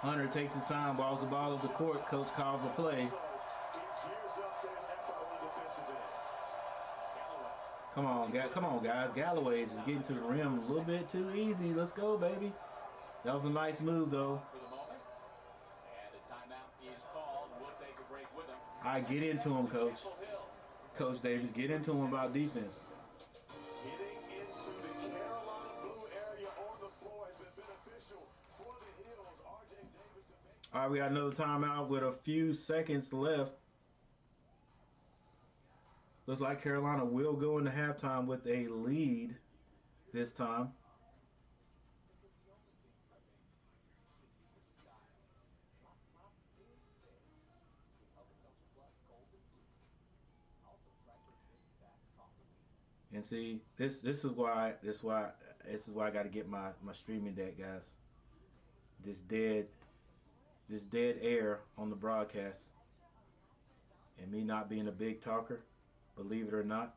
Hunter takes his time, balls the ball up the court. Coach calls the play. Come on, guys. Galloway is getting to the rim a little bit too easy. Let's go, baby. That was a nice move, though. All right, get into him, Coach. Coach Davis, get into him about defense. Getting into the Carolina blue area on the floor has been beneficial for the Heels. RJ Davis to All right, we got another timeout with a few seconds left. Looks like Carolina will go into halftime with a lead this time. And see, this is why I got to get my streaming deck, guys. This dead air on the broadcast, and me not being a big talker, believe it or not.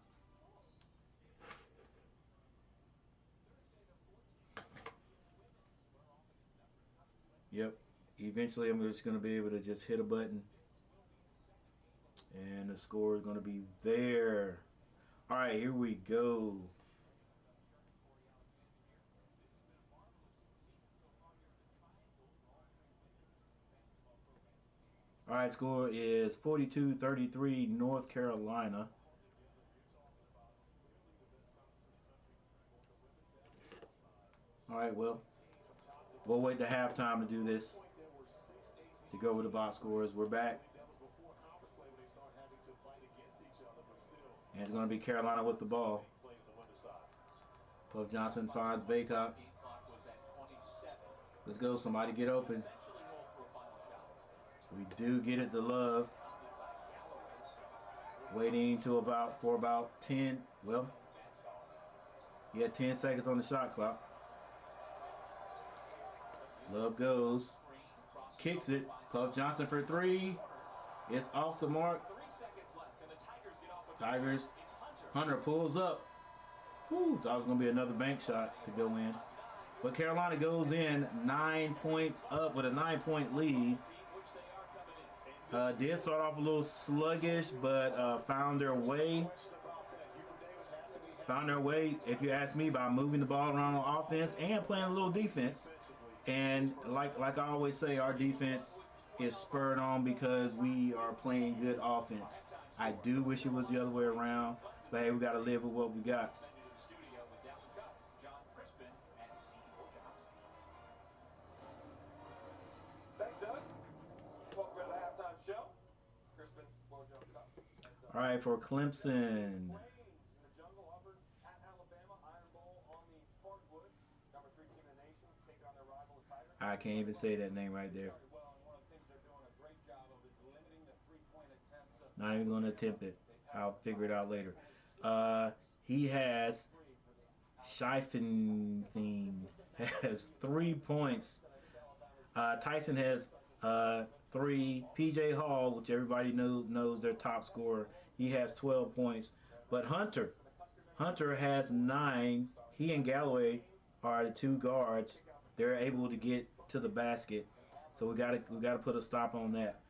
Yep. Eventually, I'm just going to be able to just hit a button, and the score is going to be there. All right, here we go. All right, score is 42-33 North Carolina. All right, well, We'll wait to halftime to do this, to go over the box scores. We're back. And it's going to be Carolina with the ball. Puff Johnson finds Baycott. Let's go. Somebody get open. We do get it to Love. Waiting to about 10. Well, he had 10 seconds on the shot clock. Love goes. Kicks it. Puff Johnson for 3. It's off the mark. Tigers. Hunter pulls up. Whew, thought it was going to be another bank shot to go in. But Carolina goes in 9 points up with a 9-point lead. Did start off a little sluggish, but found their way. Found their way, if you ask me, by moving the ball around on offense and playing a little defense. And like I always say, our defense is spurred on because we are playing good offense. I do wish it was the other way around, but hey, we got to live with what we got. All right, for Clemson. I can't even say that name right there. Not even going to attempt it. I'll figure it out later. He has Scheifenthing has 3 points. Tyson has 3. PJ Hall, which everybody knows their top scorer, he has 12 points. But Hunter has 9. He and Galloway are the 2 guards. They're able to get to the basket, so we gotta put a stop on that.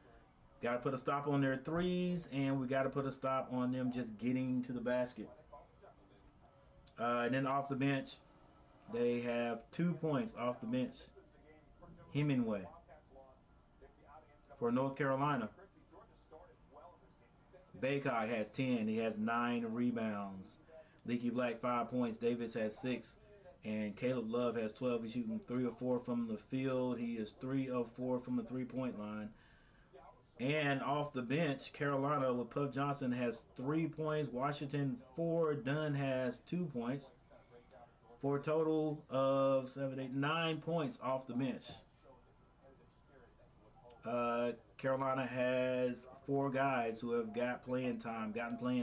Got to put a stop on their threes, and we got to put a stop on them just getting to the basket. And then off the bench, they have 2 points off the bench. Hemingway for North Carolina. Baycott has 10. He has 9 rebounds. Leaky Black 5 points. Davis has 6. And Caleb Love has 12. He's shooting 3 of 4 from the field. He is 3 of 4 from the 3-point line. And off the bench, Carolina with Puff Johnson has 3 points. Washington 4. Dunn has 2 points. For a total of 7, 8, 9 points off the bench. Carolina has 4 guys who have gotten playing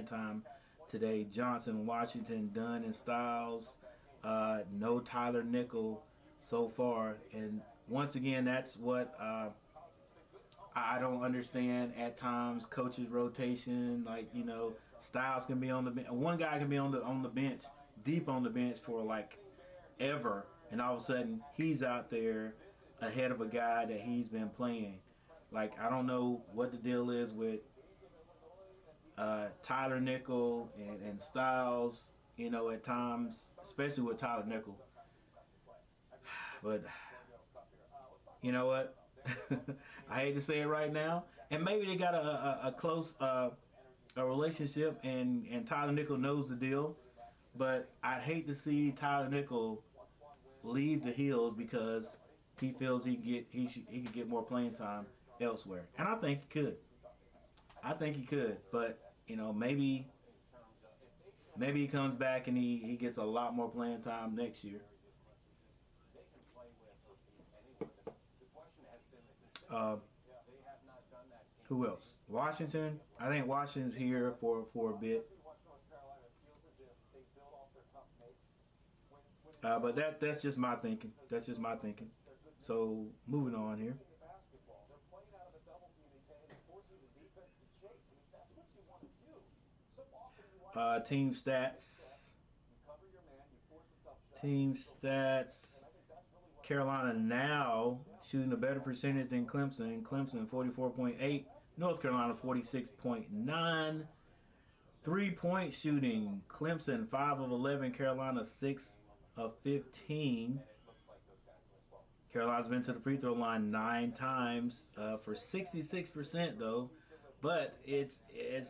time today. Johnson, Washington, Dunn, and Styles. No Tyler Nickel so far. And once again, that's what I don't understand at times. Coaches rotation, like, you know, Styles can be on the bench. One guy can be on the bench, deep on the bench for like ever, and all of a sudden he's out there ahead of a guy that he's been playing. Like, I don't know what the deal is with Tyler Nickel and Styles, you know, at times, especially with Tyler Nickel. But you know what? I hate to say it right now, and maybe they got a close a relationship, and Tyler Nickel knows the deal. But I'd hate to see Tyler Nickel leave the Heels because he feels he could get more playing time elsewhere, and I think he could. But you know, maybe he comes back and he gets a lot more playing time next year. Who else? Washington. I think Washington's here for a bit. But that's just my thinking. So moving on here. Team stats. Carolina now shooting a better percentage than Clemson. Clemson 44.8. North Carolina 46.9. 3-point shooting. Clemson 5 of 11. Carolina 6 of 15. Carolina's been to the free throw line 9 times for 66% though. But it's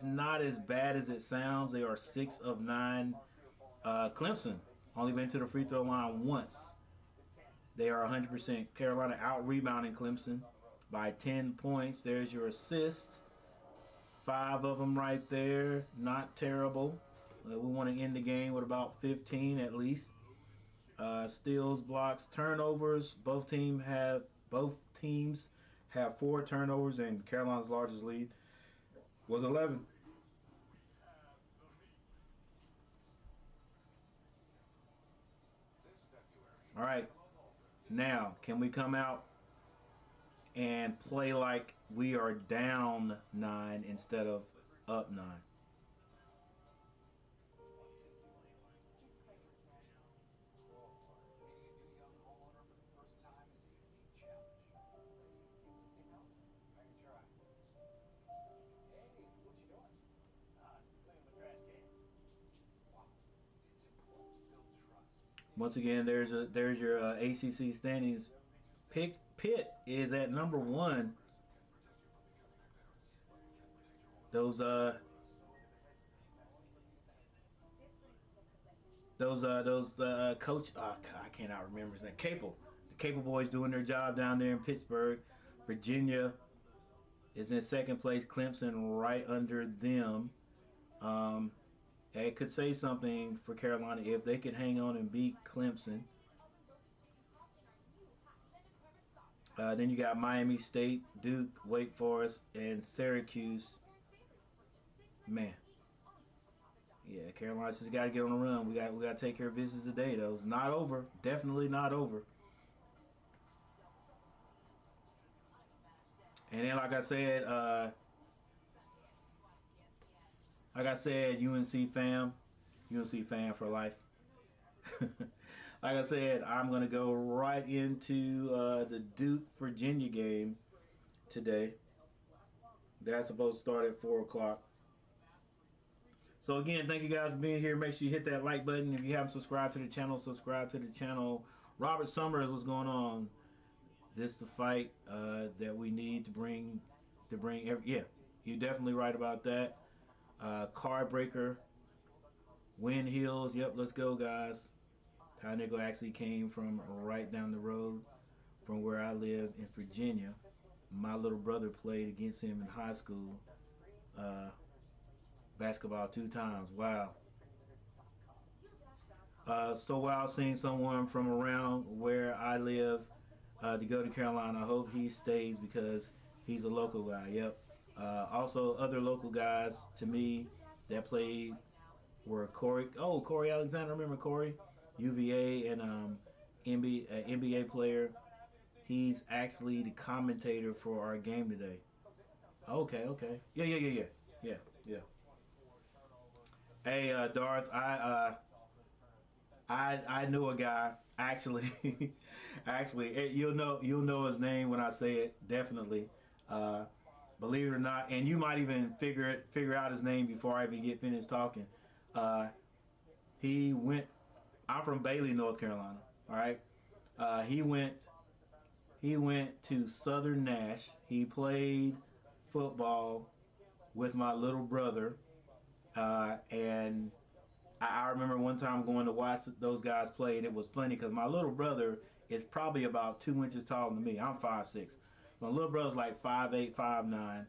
not as bad as it sounds. They are 6 of 9. Clemson only been to the free throw line once. They are 100%. Carolina out-rebounding Clemson by 10 points. There's your assists. 5 of them right there. Not terrible. We want to end the game with about 15 at least. Steals, blocks, turnovers. Both teams have 4 turnovers, and Carolina's largest lead was 11. All right. Now, can we come out and play like we are down 9 instead of up 9? Once again, there's your ACC standings. Pitt is at number 1. Those coach, I cannot remember his name. Capel. The Capel boys doing their job down there in Pittsburgh. Virginia is in second place. Clemson right under them. It could say something for Carolina if they could hang on and beat Clemson. Then you got Miami State, Duke, Wake Forest, and Syracuse. Man. Yeah, Carolina just got to get on the run. We got to take care of business today, though. It's not over. Definitely not over. And then, like I said, UNC fam for life. Like I said, I'm going to go right into the Duke Virginia game today. That's supposed to start at 4 o'clock. So again, thank you guys for being here. Make sure you hit that like button. If you haven't subscribed to the channel, subscribe to the channel. Robert Summers, what's going on? This is the fight that we need to bring yeah, you're definitely right about that. Card breaker, Wind Hills. Yep, let's go, guys. Ty Nickel actually came from right down the road from where I live in Virginia. My little brother played against him in high school. Basketball 2 times. Wow. So while seeing someone from around where I live to go to Carolina, I hope he stays because he's a local guy. Yep. Also, other local guys to me that played were Corey. Oh, Corey Alexander. Remember Corey? UVA and NBA player. He's actually the commentator for our game today. Okay. Yeah. Hey, Darth, I knew a guy actually. You'll know his name when I say it. Definitely. Believe it or not, and you might even figure out his name before I even get finished talking. I'm from Bailey, North Carolina. All right. He went to Southern Nash. He played football with my little brother. And I remember one time going to watch those guys play, and it was funny because my little brother is probably about 2 inches taller than me. I'm 5'6". My little brother's like 5'8", 5'9".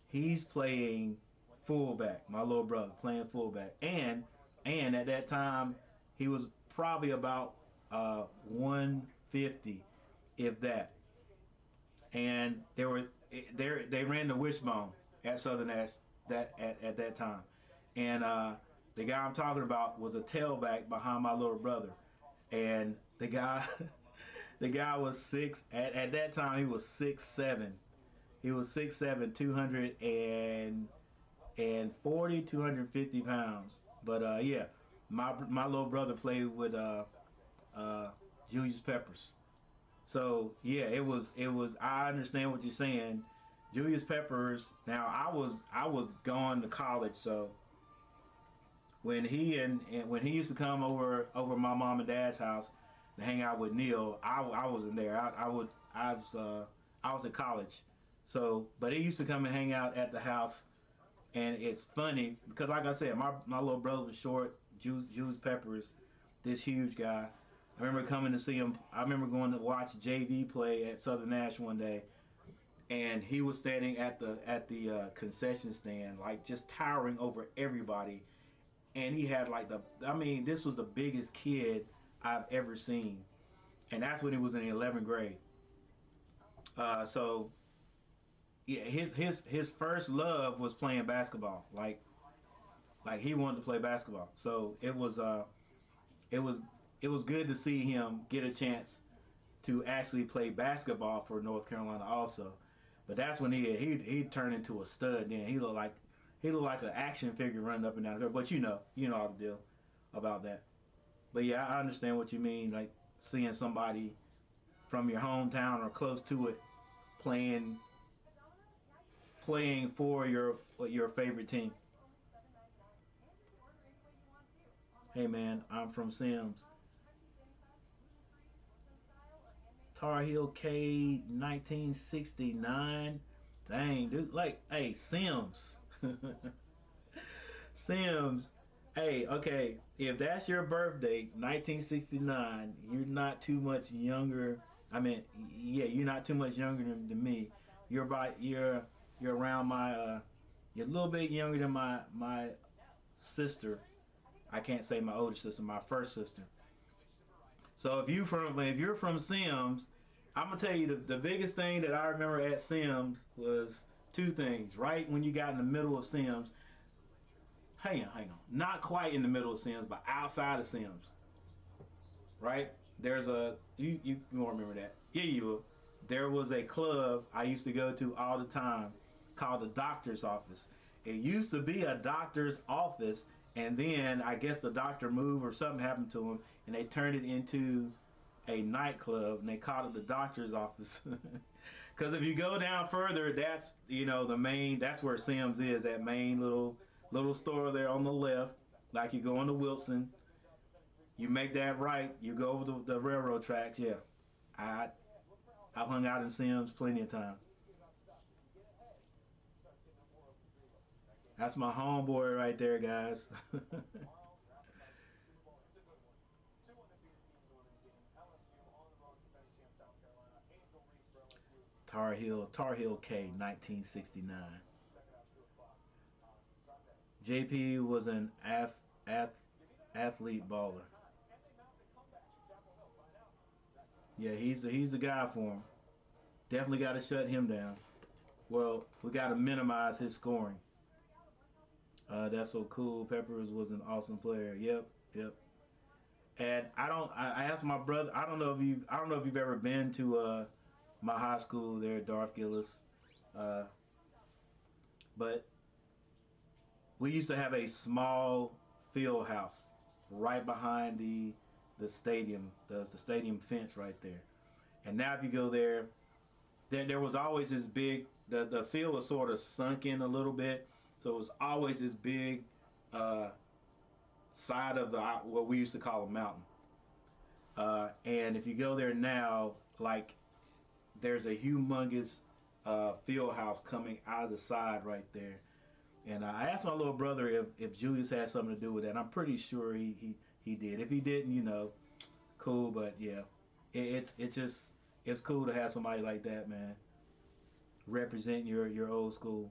He's playing fullback. My little brother playing fullback, and at that time he was probably about 150, if that. And they ran the wishbone at Southern Nash at that time. And the guy I'm talking about was a tailback behind my little brother. And the guy was at that time he was 6'7". He was 6'7", 240, 250 pounds. But yeah, my little brother played with Julius Peppers. So yeah, it was. I understand what you're saying. Julius Peppers. Now I was gone to college, so when he used to come over my mom and dad's house to hang out with Neil, I wasn't there. I was in college, so but he used to come and hang out at the house, and it's funny because like I said, my little brother was short. Julius Peppers, this huge guy. I remember coming to see him. I remember going to watch JV play at Southern Nash one day, and he was standing at the concession stand, like just towering over everybody. And he had like I mean, this was the biggest kid I've ever seen, and that's when he was in the 11th grade. So yeah, his first love was playing basketball. Like he wanted to play basketball. So it was it was good to see him get a chance to actually play basketball for North Carolina also. But that's when he turned into a stud. Then he looked like an action figure running up and down there. But you know all the deal about that. But yeah, I understand what you mean. Like seeing somebody from your hometown or close to it playing for your favorite team. Hey man, I'm from Sims. Tar Heel K 1969. Dang, dude. Like, hey, Sims. Sims. Hey, okay. If that's your birthday, 1969, you're not too much younger. I mean, yeah, you're not too much younger than me. You're around my you're a little bit younger than my sister. I can't say my older sister, my first sister. So if you're from Sims, I'm gonna tell you the biggest thing that I remember at Sims was two things. Right when you got in the middle of Sims, hang on, not quite in the middle of Sims, but outside of Sims. Right there's a you won't remember that. Yeah, you will. There was a club I used to go to all the time called the doctor's office. It used to be a doctor's office, and then I guess the doctor moved or something happened to him, and they turned it into a nightclub, and they called it the doctor's office. Because if you go down further, that's the main. That's where Sims is. That main little store there on the left, like you go into Wilson. You make that right, you go over the railroad tracks. Yeah, I've hung out in Sims plenty of time. That's my homeboy right there, guys. Tar Heel K, 1969. JP was an athlete baller. Yeah, he's the guy for him. Definitely got to shut him down. Well, we got to minimize his scoring. That's so cool. Peppers was an awesome player. Yep. And I asked my brother. I don't know if you've ever been to my high school there, Darth Gillis. Uh, but we used to have a small field house right behind the stadium, the stadium fence right there. And now if you go there, there was always this big. The field was sort of sunk in a little bit, so it was always this big uh, side of what we used to call a mountain. And if you go there now, like there's a humongous field house coming out of the side right there. And I asked my little brother if Julius had something to do with that. And I'm pretty sure he did. If he didn't, cool. But yeah, it's just it's cool to have somebody like that, man, representing your old school.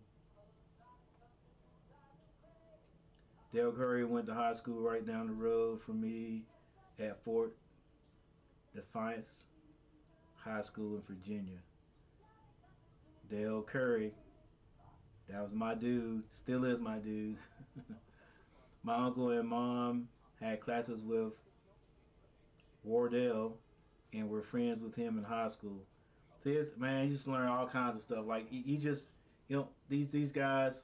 Dale Curry went to high school right down the road from me at Fort Defiance High School in Virginia. Dale Curry, that was my dude, still is my dude. My uncle and mom had classes with Wardell and were friends with him in high school. So it's, man, you just learn all kinds of stuff. Like you just, these guys,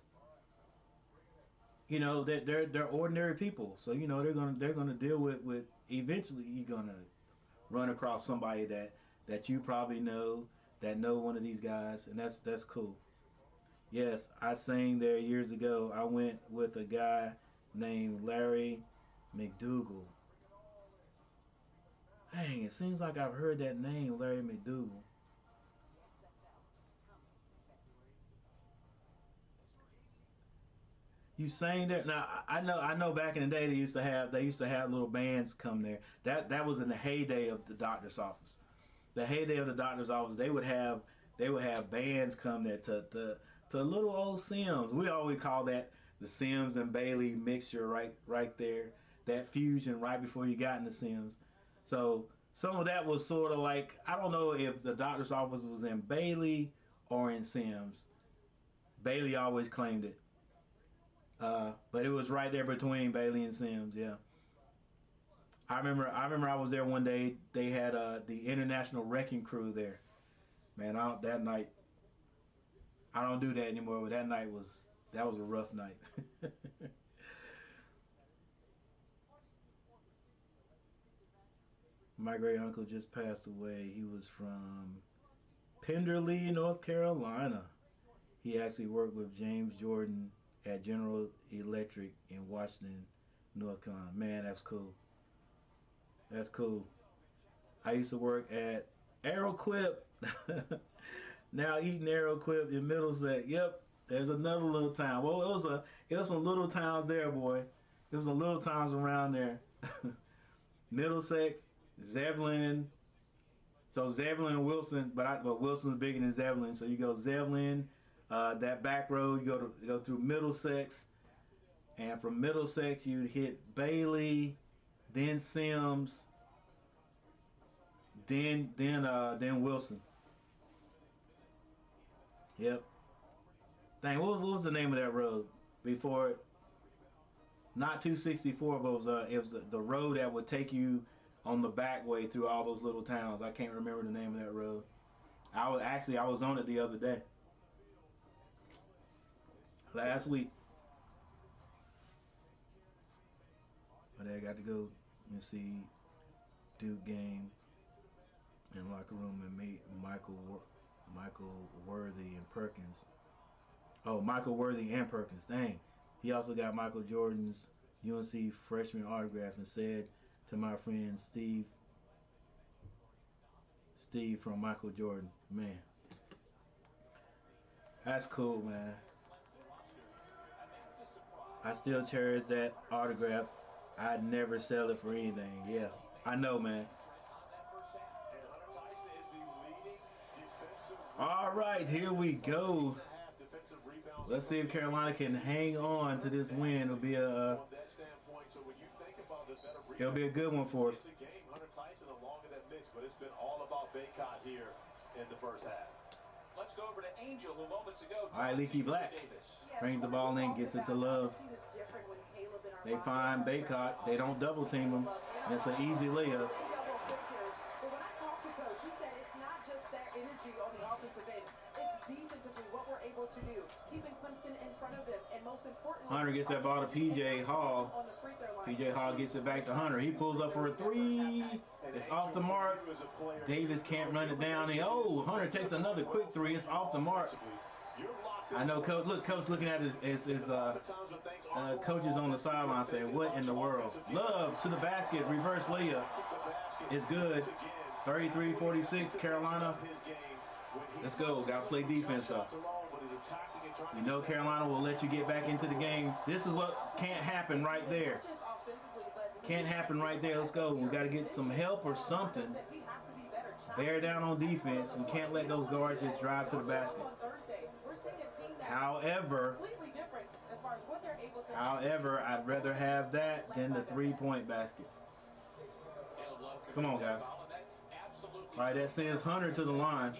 they're ordinary people. So they're gonna deal with eventually you're gonna run across somebody that you probably know one of these guys, and that's cool. Yes, I sang there years ago. I went with a guy named Larry McDougal. Dang, it seems like I've heard that name, Larry McDougal. You sang there. Now I know back in the day they used to have little bands come there. That was in the heyday of the doctor's office. The heyday of the doctor's office, they would have bands come there to little old Sims. We always call that the Sims and Bailey mixture right there. That fusion right before you got in the Sims. So some of that was sort of like, I don't know if the doctor's office was in Bailey or in Sims. Bailey always claimed it. But it was right there between Bailey and Sims, yeah. I remember I was there one day. They had the International Wrecking Crew there. Man, that night, I don't do that anymore, but that was a rough night. My great uncle just passed away. He was from Penderley, North Carolina. He actually worked with James Jordan at General Electric in Washington, North Carolina. Man, that's cool. That's cool. I used to work at Aeroquip. Now eating Aeroquip in Middlesex. Yep, there's another little town. Well, it was some little towns there, boy. There was some little towns around there. Middlesex, Zebulon. So Zebulon and Wilson, but Wilson's bigger than Zebulon. So you go Zebulon, that back road, you go through Middlesex, and from Middlesex you hit Bailey, then Sims, then Wilson. Yep. Dang, what was the name of that road before it? Not 264, but it was the road that would take you on the back way through all those little towns. I can't remember the name of that road. I was on it the other day. Last week. But I got to go and see Duke game in locker room and meet Michael Worthy and Perkins. Oh, Michael Worthy and Perkins. Dang. He also got Michael Jordan's UNC freshman autograph and said to my friend Steve from Michael Jordan. Man. That's cool, man. I still cherish that autograph. I'd never sell it for anything. Yeah, I know, man. All right, here we go. Let's see if Carolina can hang on to this win. It'll be a good one for us. Hunter Tyson along in that mix, but it's been all about Baycott here in the first half. Let's go over to Angel, who moments ago. All right, Leaky Black brings the ball in, gets it to Love. They find Baycott. They don't double team him. It's an easy layup. But when I talked to Coach, he said it's not just their energy on the offensive end. It's defensively what we're able to do, keeping Clemson in front of them, and most importantly, Hunter gets that ball to P.J. Hall. P.J. Hall gets it back to Hunter. He pulls up for a three. It's off the mark. Davis can't run it down. Hunter takes another quick three. It's off the mark. I know, Coach. Look, Coach looking at his coaches on the sideline saying, "What in the world?" Love to the basket, reverse layup. It's good. 33-46, Carolina. Let's go. Got to play defense up. You know Carolina will let you get back into the game. This is what can't happen right there. Can't happen right there. Let's go. We got to get some help or something. Bear down on defense. We can't let those guards just drive to the basket. However, I'd rather have that than the three-point basket. Come on, guys. All right, that sends Hunter to the line.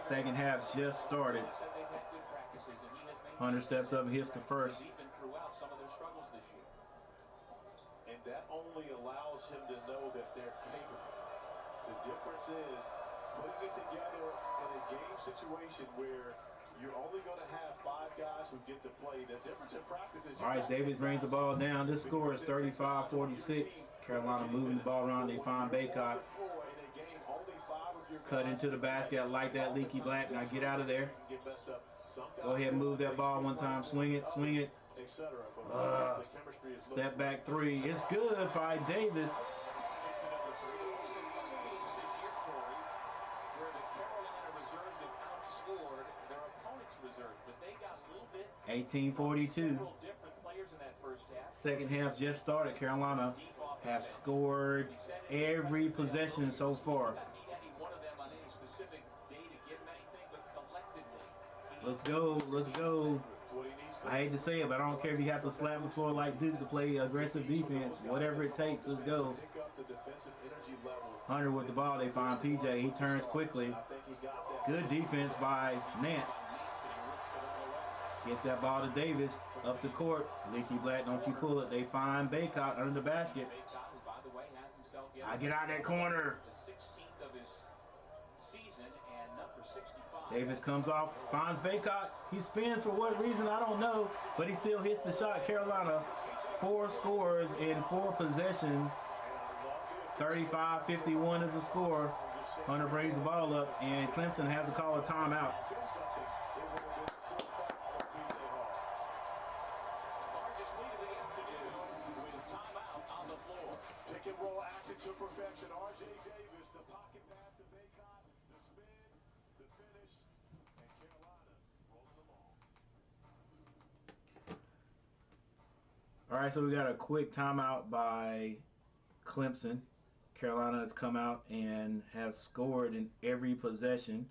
Second half just started. Hunter steps up and hits the first. And that only allows him to know that they're capable. The difference is putting it together in a game situation where you're only going to have 5 guys who get to play. The difference in practice is... All right, Davis brings the ball down. This score is 35-46. Carolina moving the ball around. They find Baycott. Cut into the basket. I like that, Leaky Black. Now get out of there. Go ahead and move that ball one time. Swing it, swing it. Step back three. It's good by Davis. 18-42. Several different players in that first half. Second half just started. Carolina has scored every possession so far. Let's go. Let's go. I hate to say it, but I don't care if you have to slap the floor like Duke to play aggressive defense. Whatever it takes, let's go. Hunter with the ball. They find PJ. He turns quickly. Good defense by Nance. Gets that ball to Davis. Up the court. Leaky Black, don't you pull it. They find Baycott under the basket. I get out of that corner. Davis comes off, finds Baycott. He spins for what reason, I don't know, but he still hits the shot. Carolina, 4 scores in 4 possessions. 35-51 is the score. Hunter brings the ball up, and Clemson has to call a timeout. Largest lead of the afternoon with timeout on the floor. Pick and roll action to perfection. R.J. Davis, the pocket pass to Baycott, the spin, the finish, and Carolina rolling the ball. All right, so we got a quick timeout by Clemson. Carolina has come out and has scored in every possession.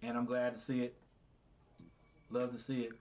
And I'm glad to see it. Love to see it.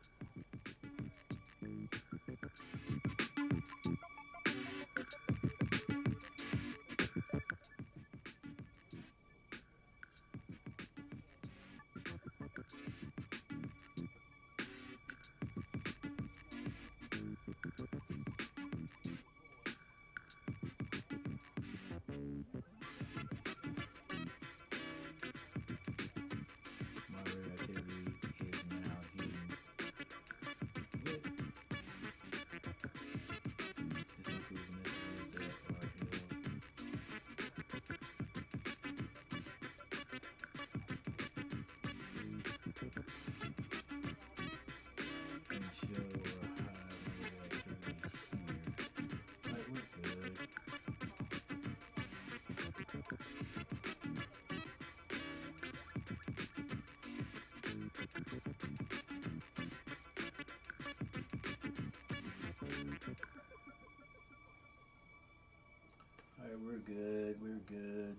We're good.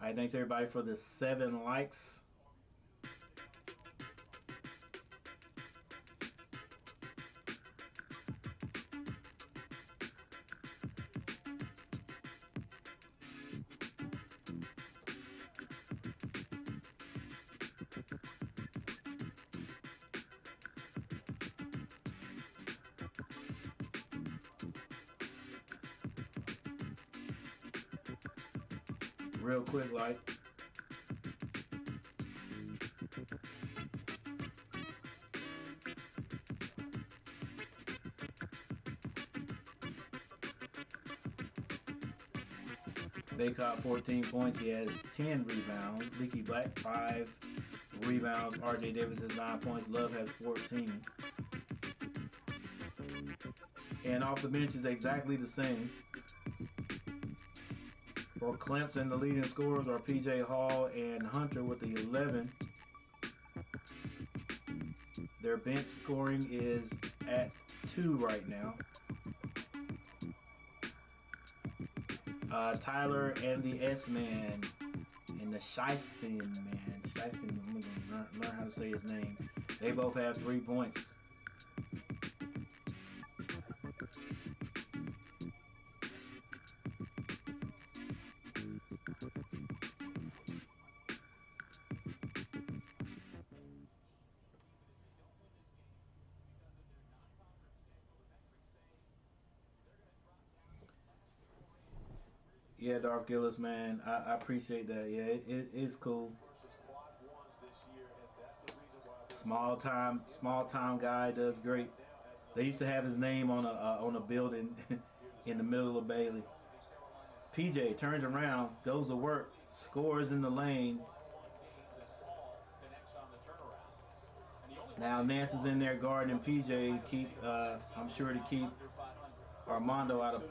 All right, thanks everybody for the 7 likes. Real quick, like. Baycott 14 points. He has 10 rebounds. Leaky Black 5 rebounds. R.J. Davis has 9 points. Love has 14. And off the bench is exactly the same. For Clemson, the leading scorers are P.J. Hall and Hunter with the 11. Their bench scoring is at 2 right now. Tyler and the S-Man and the Shifen man. Shifen, I'm going to learn how to say his name. They both have 3 points. Yeah, Darth Gillis, man, I appreciate that. Yeah, it is cool. Small time guy does great. They used to have his name on a building in the middle of Bailey. PJ turns around, goes to work, scores in the lane. Now Nance is in there guarding PJ. I'm sure to keep Armando out of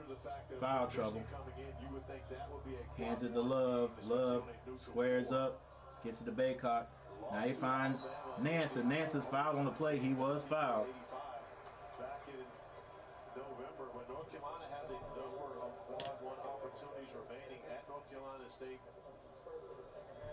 foul trouble. You would think that would be a Hands it to Love. Love squares up. Gets it to Baycock. Now he finds Nance, and Nance is fouled on the play. He was fouled. Back in November, when North Carolina has a number of quad one opportunities remaining at North Carolina State.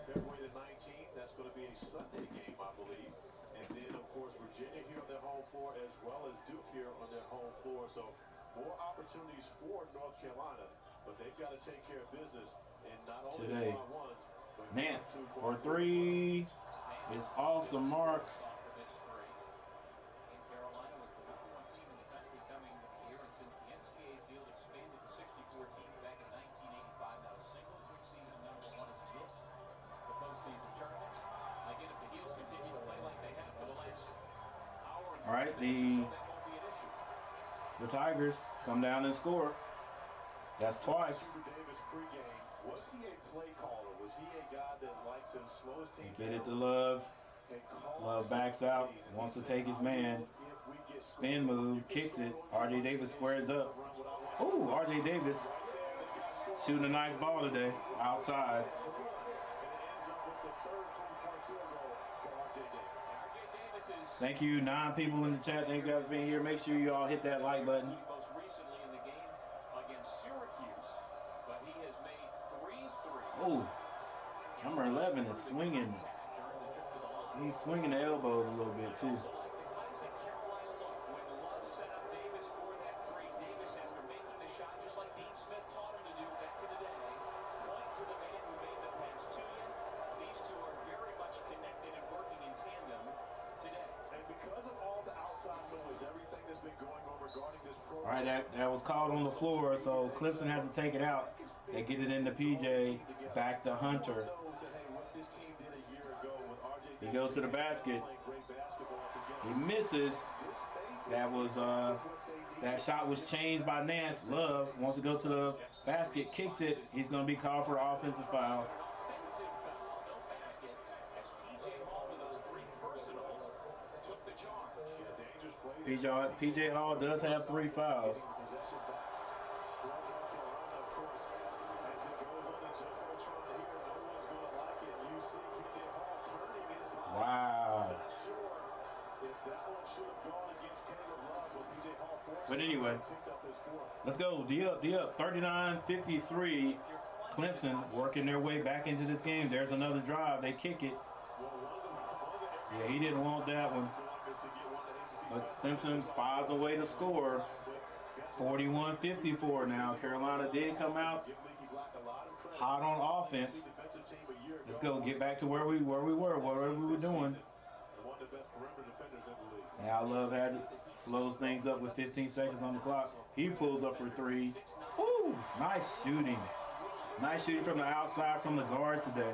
February the 19th, that's going to be a Sunday game, I believe. And then, of course, Virginia here on their home floor, as well as Duke here on their home floor. So more opportunities for North Carolina, but they've got to take care of business. And not only Today. one-on-ones, but Nance for three is off the mark. Carolina was the #1 team in the country coming into the year, and since the NCAA field expanded to 64 teams back in 1985, not a single preseason #1 has missed the postseason tournament. And again, if the Heels continue to play like they have for the last hour and All right, minutes, that won't be an issue. the Tigers come down and score. That's twice. Davis pregame, was he a play caller? Was he a guy that liked to slow his team Get it to down Love. and call Love backs out, wants to take his man. Spin move, kicks it. R.J. Davis squares up. Ooh, R.J. Davis shooting a nice ball today outside. Thank you, 9 people in the chat. Thank you guys for being here. Make sure you all hit that like button. Most recently in the game against Syracuse, but he has made 3 threes. Oh, number 11 is swinging. He's swinging the elbows a little bit too. Also like the classic Carolina look when Love set up Davis for that 3. Davis, after making the shot, just like Dean Smith taught him to do back in the day, point to the man who made the pass to you. These two are very much connected and working in tandem today. And because of all the outside noise, everything that's been going on regarding this program. All right, that was called on the floor, so Clemson has to take it out. They get it into PJ, back to Hunter. He goes to the basket. He misses. That shot was changed by Nance. Love wants to go to the basket, kicks it. He's going to be called for an offensive foul. Offensive foul, no basket, as P.J. Hall with those 3 personals took the charge. PJ Hall does have 3 fouls. Wow. But anyway, let's go. D up. 39-53. Clemson working their way back into this game. There's another drive. They kick it. Yeah, he didn't want that one. But Clemson finds a way to score. 41-54 now. Carolina did come out hot on offense. Let's go. Get back to where we were, whatever we were doing. Now Love has it. Slows things up with 15 seconds on the clock. He pulls up for 3. Woo! Nice shooting. Nice shooting from the outside from the guard today.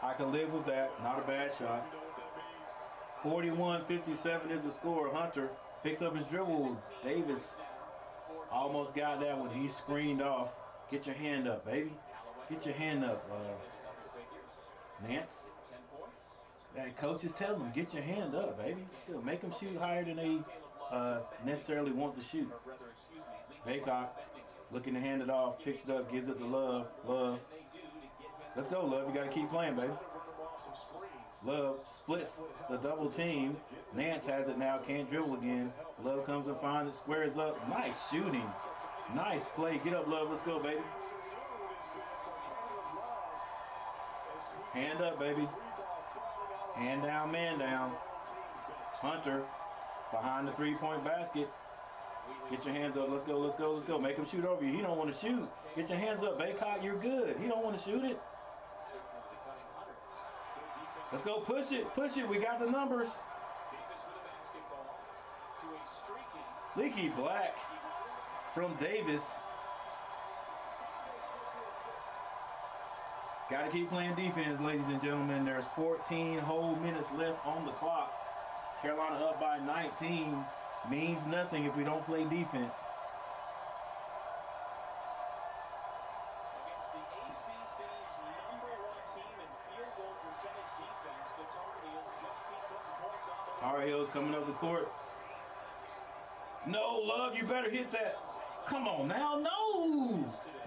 I can live with that. Not a bad shot. 41-57 is the score. Hunter picks up his dribble. Davis almost got that one. He screened off. Get your hand up, baby. Get your hand up, Nance. That coaches tell them, get your hand up, baby. Let's go. Make them shoot higher than they necessarily want to shoot. Baycock looking to hand it off, picks it up, gives it to Love. Love. Let's go, Love. You got to keep playing, baby. Love splits the double team. Nance has it now, can't dribble again. Love comes and finds it, squares up. Nice shooting. Nice play. Get up, Love. Let's go, baby. Hand up, baby. Hand down, man down. Hunter behind the 3-point basket. Get your hands up. Let's go, let's go, let's go. Make him shoot over you. He don't want to shoot. Get your hands up, Baycock. You're good. He don't want to shoot it. Let's go. Push it. Push it. We got the numbers. Leaky Black from Davis. Got to keep playing defense, ladies and gentlemen. There's 14 whole minutes left on the clock. Carolina up by 19. Means nothing if we don't play defense. Against the ACC's #1 team in field goal percentage defense, the Tar Heels just keep putting points on the Tar Heels coming up the court. No, Love, you better hit that. Come on now.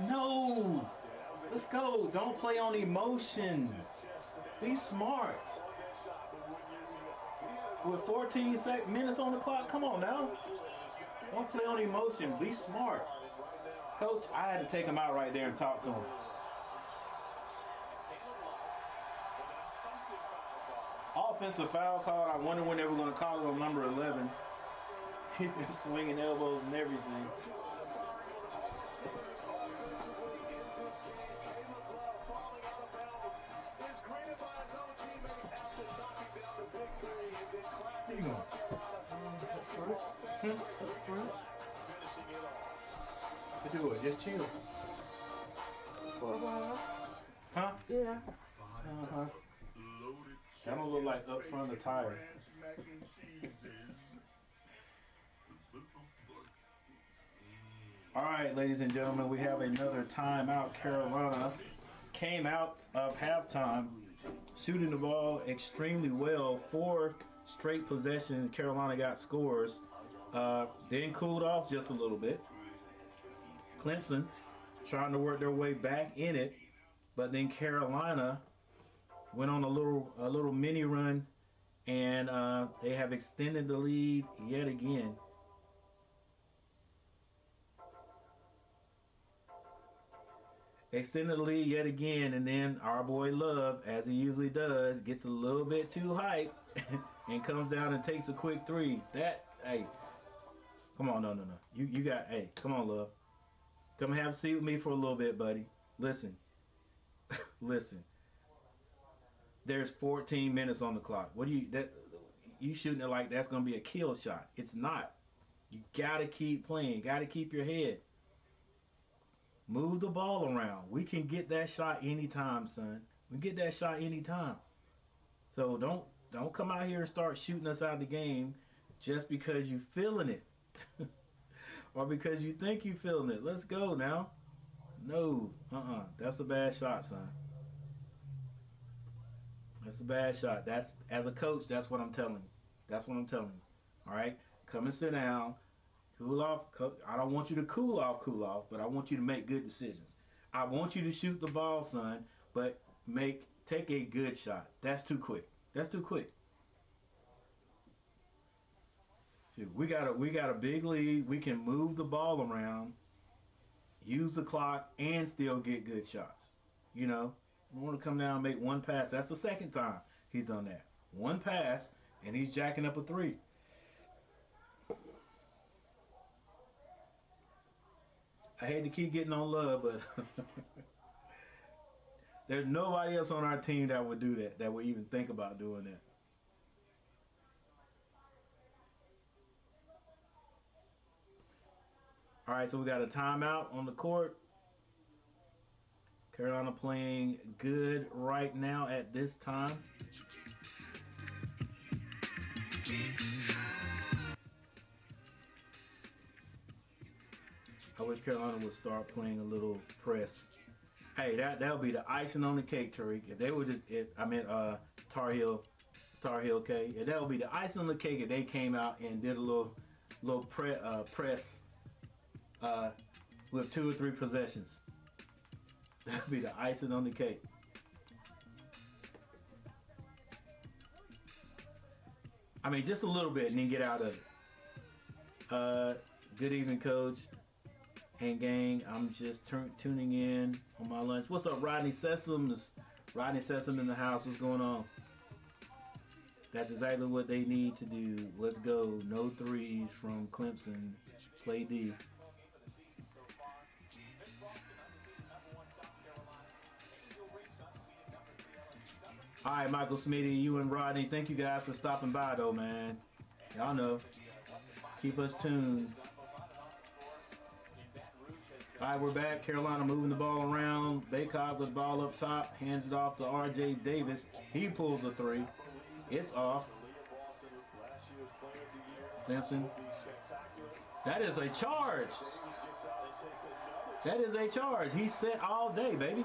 No. Let's go. Don't play on emotion. Be smart. With 14 minutes on the clock, come on now. Don't play on emotion. Be smart. Coach, I had to take him out right there and talk to him. Offensive foul call. I wonder when they were going to call it on number 11. He's been swinging elbows and everything. Where you going? To do it. Just chill. For a while. Huh? Yeah. Uh-huh. That don't look like up front of the tire. All right, ladies and gentlemen, we have another timeout. Carolina came out of halftime shooting the ball extremely well. 4 straight possessions. Carolina got scores. Then cooled off just a little bit. Clemson trying to work their way back in it, but then Carolina went on a little mini run, and they have extended the lead yet again. Extended the lead yet again, and then our boy Love, as he usually does, gets a little bit too hyped and comes down and takes a quick 3. Hey, come on, no. You got, hey, come on, Love. Come have a seat with me for a little bit, buddy. Listen. There's 14 minutes on the clock. You shooting it like that's gonna be a kill shot. It's not. You gotta keep playing. Gotta keep your head. Move the ball around. We can get that shot anytime, son. We get that shot anytime. So don't come out here and start shooting us out of the game just because you feeling it. Or because you think you feeling it. Let's go now. No. That's a bad shot, son. That's a bad shot. That's, as a coach, that's what I'm telling you. All right? Come and sit down. Cool off. I don't want you to cool off, but I want you to make good decisions. I want you to shoot the ball, son, but take a good shot. That's too quick. We got a big lead. We can move the ball around, use the clock, and still get good shots. You know, we want to come down and make one pass. That's the second time he's done that. One pass, and he's jacking up a 3. I hate to keep getting on Love, but there's nobody else on our team that would do that, that would even think about doing that. All right, so we got a timeout on the court. Carolina playing good right now at this time. I wish Carolina would start playing a little press. Hey, that'll be the icing on the cake, Tariq. If they would Tar Heel K. If that would be the icing on the cake if they came out and did a little press with 2 or 3 possessions. That'd be the icing on the cake. I mean, just a little bit and then get out of it. Good evening, Coach and gang. I'm just tuning in on my lunch. What's up, Rodney Sessoms? Rodney Sessom in the house. What's going on? That's exactly what they need to do. Let's go. No 3s from Clemson. Play D. All right, Michael Smitty, you and Rodney, thank you guys for stopping by, though, man. Y'all know. Keep us tuned. All right, we're back. Carolina moving the ball around. Baycock with the ball up top. Hands it off to R.J. Davis. He pulls a 3. It's off. Clemson. That is a charge. That is a charge. He's set all day, baby.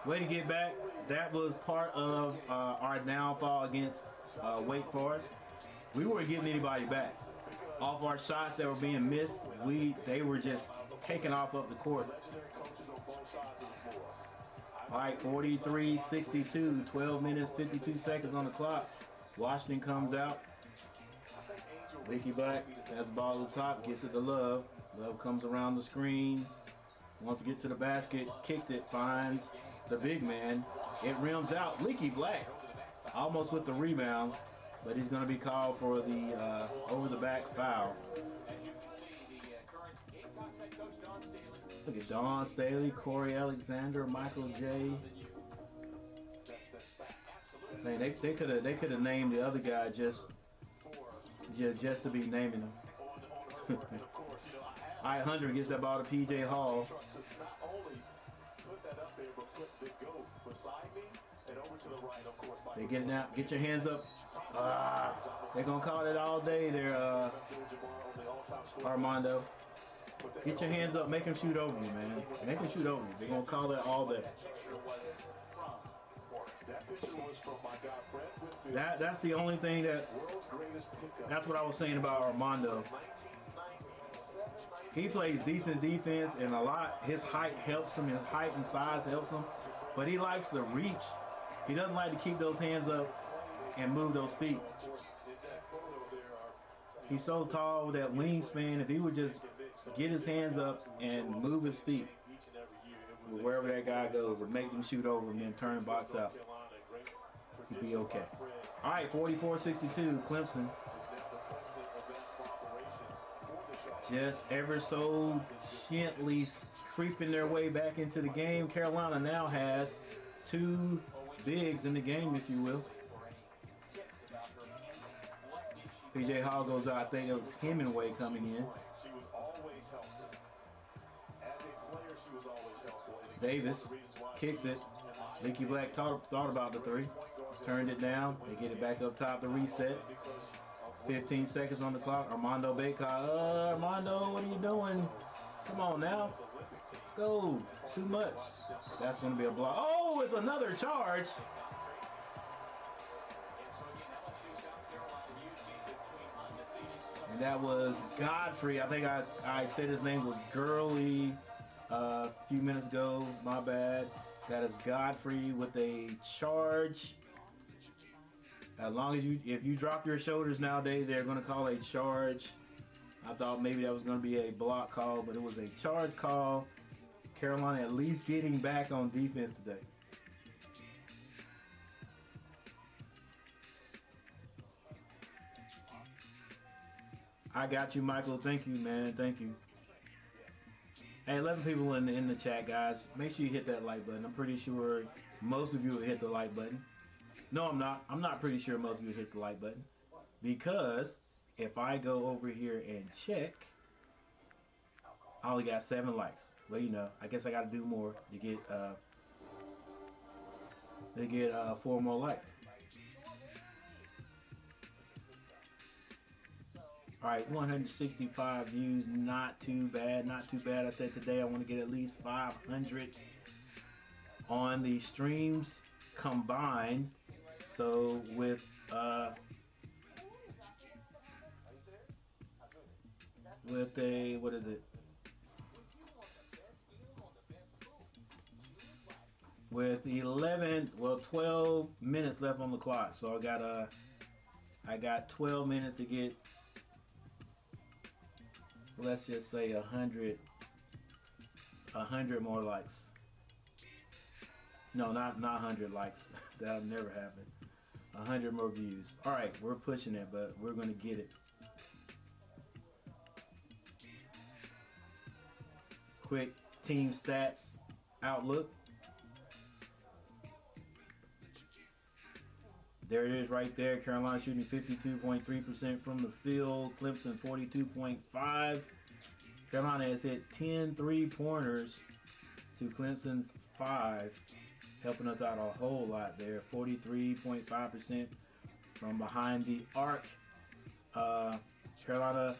Way to get back. That was part of our downfall against Wake Forest. we weren't getting anybody back. Off our shots that were being missed, they were just taking off up the court. All right, 43-62, 12 minutes, 52 seconds on the clock. Washington comes out. Leaky Black has the ball at the top, gets it to Love. Love comes around the screen, wants to get to the basket, kicks it, finds the big man. It rims out. Leaky Black almost with the rebound, but he's going to be called for the over-the-back foul. Look at Dawn Staley, Corey Alexander, Michael J. Man, they could have named the other guy just to be naming him. All right, Hunter gets that ball to P.J. Hall. They get it out. Get your hands up. They're gonna call it all day there, Armando. Get your hands up. Make him shoot over you, man. Make him shoot over you. They're gonna call that all day. That's the only thing that's what I was saying about Armando. He plays decent defense, and his height helps him. His height and size helps him, but he likes to reach. He doesn't like to keep those hands up and move those feet. He's so tall with that wingspan. If he would just get his hands up and move his feet wherever that guy goes, and make him shoot over and then turn the box out, he'd be okay. All right, 44-62, Clemson. Just ever so gently creeping their way back into the game. Carolina now has two bigs in the game, if you will. P.J. Hall goes out. I think it was Hemingway coming in. Davis kicks it. Leaky Black thought about the three. Turned it down. They get it back up top to reset. 15 seconds on the clock. Armando Baycott. Armando, what are you doing? Come on now. Let's go. Too much. That's going to be a block. Oh, it's another charge. And that was Godfrey. I think I said his name was Gurley a few minutes ago. My bad. That is Godfrey with a charge. As long as if you drop your shoulders nowadays, they're going to call a charge. I thought maybe that was going to be a block call, but it was a charge call. Carolina at least getting back on defense today. I got you, Michael. Thank you, man. Thank you. Hey, 11 people in the chat, guys. Make sure you hit that like button. I'm pretty sure most of you will hit the like button. No, I'm not. I'm not pretty sure most of you hit the like button. Because if I go over here and check, I only got 7 likes. Well, you know, I guess I got to do more to get 4 more likes. All right, 165 views. Not too bad. Not too bad. I said today I want to get at least 500 on the streams combined. So with a what is it? With 12 minutes left on the clock. So I got 12 minutes to get, let's just say 100 more likes. No, not 100 likes. That'll never happen. 100 more views. All right, we're pushing it, but we're going to get it. Quick team stats outlook. There it is right there. Carolina shooting 52.3% from the field. Clemson 42.5%. Carolina has hit 10 3-pointers to Clemson's 5. Helping us out a whole lot there. 43.5% from behind the arc. Carolina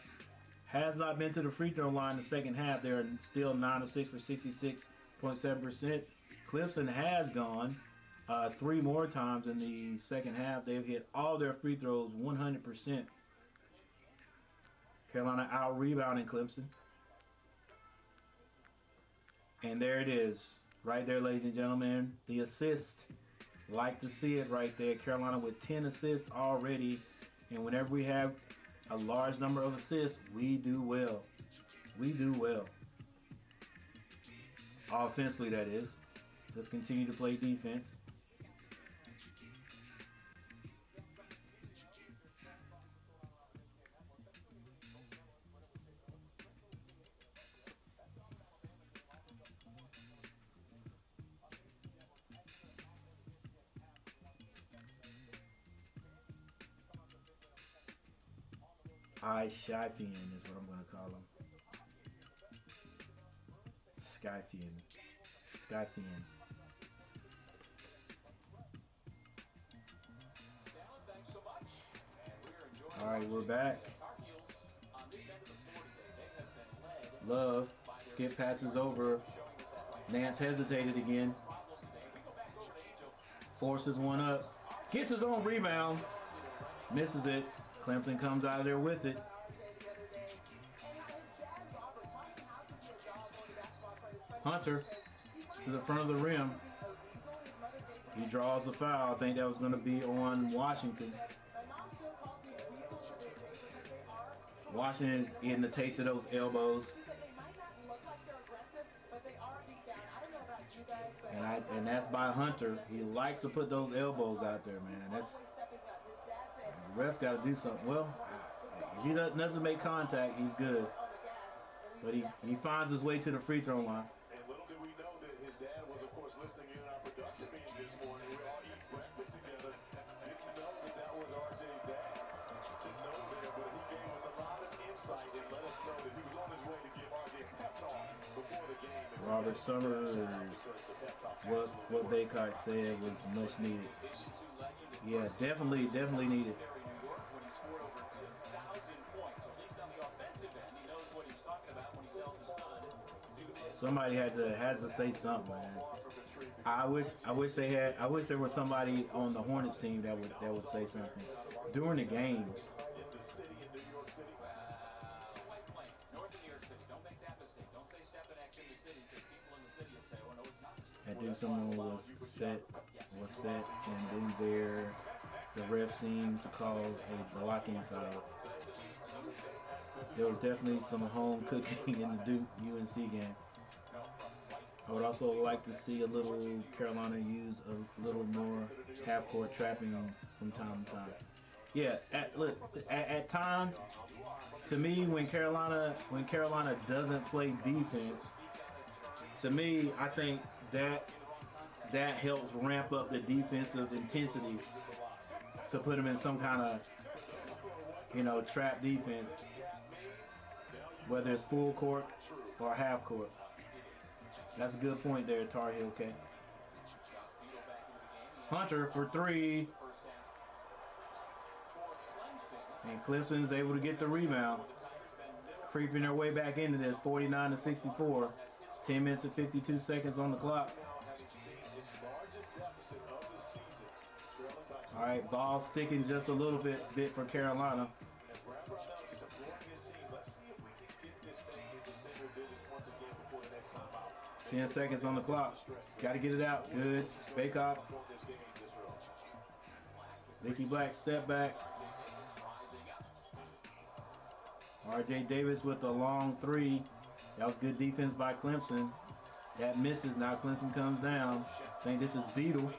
has not been to the free throw line in the second half. They're still 9 of 6 for 66.7%. Clemson has gone 3 more times in the second half. They've hit all their free throws 100% Carolina out rebounding Clemson. And there it is. Right there, ladies and gentlemen. The assist. Like to see it right there. Carolina with 10 assists already. And whenever we have a large number of assists, we do well. We do well. Offensively, that is. Let's continue to play defense. Shyfian is what I'm going to call him. Skyfian. Skyfian. All right, we're back. Love. Skip passes over. Nance hesitated again. Forces one up. Gets his own rebound. Misses it. Clemson comes out of there with it. Hunter to the front of the rim. He draws the foul. I think that was going to be on Washington. Washington is getting the taste of those elbows. And that's by Hunter. He likes to put those elbows out there, man. The ref's got to do something. Well, if he doesn't make contact, he's good. But he finds his way to the free throw line. And little do we know that his dad was, of course, listening in our production meeting this morning. We all eat breakfast together. Didn't know that was RJ's dad sitting over there, but he gave us a lot of insight and let us know that he was on his way to give RJ a pep talk before the game. Robert Summers, what Baycott said was much needed. Yeah, definitely needed. Somebody has to say something, man. I wish there was somebody on the Hornets team that would say something during the games. I think someone was set, and then the ref seemed to call a blocking foul. There was definitely some home cooking in the Duke UNC game. I would also like to see a little Carolina use a little more half-court trapping from time to time. Yeah, at times, to me, when Carolina doesn't play defense, to me, I think that helps ramp up the defensive intensity to put them in some kind of, trap defense, whether it's full court or half court. That's a good point there, Tar Heel K. Hunter for three. And Clemson's able to get the rebound. Creeping their way back into this, 49-64. 10 minutes and 52 seconds on the clock. All right, ball sticking just a little bit for Carolina. 10 seconds on the clock. Got to get it out. Good. Baycott. Nicky Black, step back. RJ Davis with a long three. That was good defense by Clemson. That misses. Now Clemson comes down. I think this is Beadle.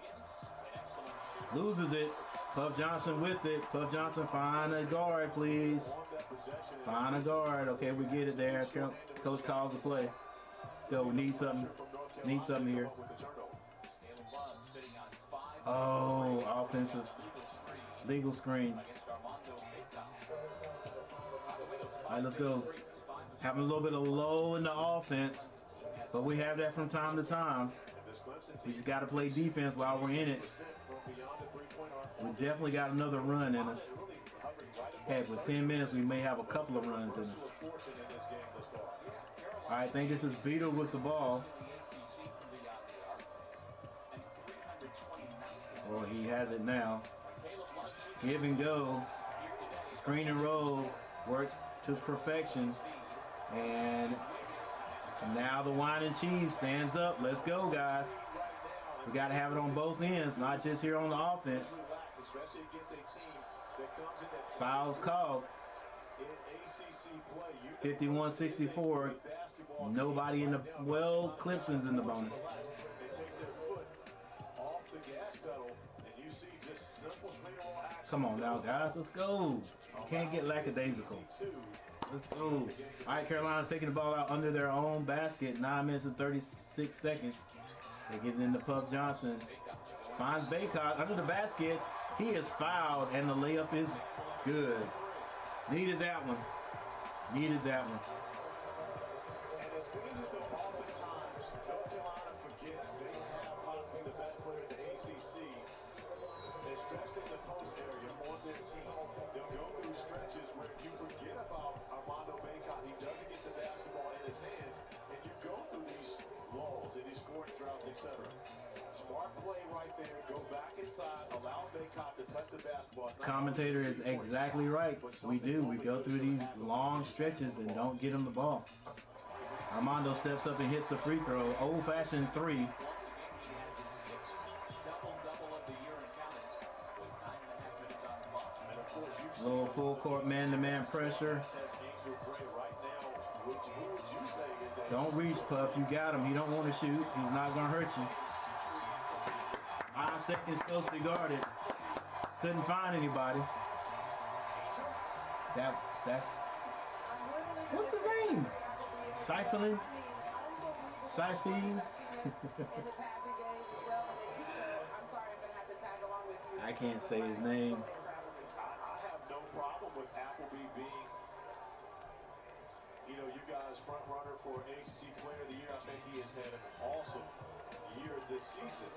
Loses it. Puff Johnson with it. Puff Johnson, find a guard, please. Find a guard. Okay, we get it there. Coach calls the play. Let's go. We need something. Need something here. Oh, offensive. Legal screen. All right, let's go. Having a little bit of low in the offense, but we have that from time to time. We just got to play defense while we're in it. We definitely got another run in us. Heck, with 10 minutes, we may have a couple of runs in us. All right, I think this is Beadle with the ball. Well, he has it now. Give and go. Screen and roll. Works. to perfection. And now the wine and cheese stands up. Let's go, guys. We got to have it on both ends, not just here on the offense. Fouls called. 51-64. Nobody in the, well, Clemson's in the bonus. Come on now, guys. Let's go. You can't get lackadaisical. Let's go. All right, Carolina's taking the ball out under their own basket. 9 minutes and 36 seconds. They're getting into Puff Johnson. Finds Baycott under the basket. He is fouled, and the layup is good. Needed that one. Needed that one. And it seems as though oftentimes North Carolina forgets they have possibly the best player in the ACC, especially in the post area on their team. They'll go through stretches where you forget about Armando Baycott. He doesn't get the basketball in his hands, and you go through these lulls and these scoring droughts, etc. Smart play right there. Go back inside. Allow Baycott to touch the basketball. Commentator is exactly right. We do. We go through these long stretches and don't get him the ball. Armando steps up and hits the free throw. Old-fashioned three. Little full court man-to-man pressure. Don't reach, Puff. You got him. He don't want to shoot. He's not going to hurt you. 5 seconds closely guarded. Couldn't find anybody. That's what's his name? Siphoning? Siphine? I can't say his name. I have no problem with Appleby being, you guys front runner for ACC Player of the Year. I think he has had an awesome year this season.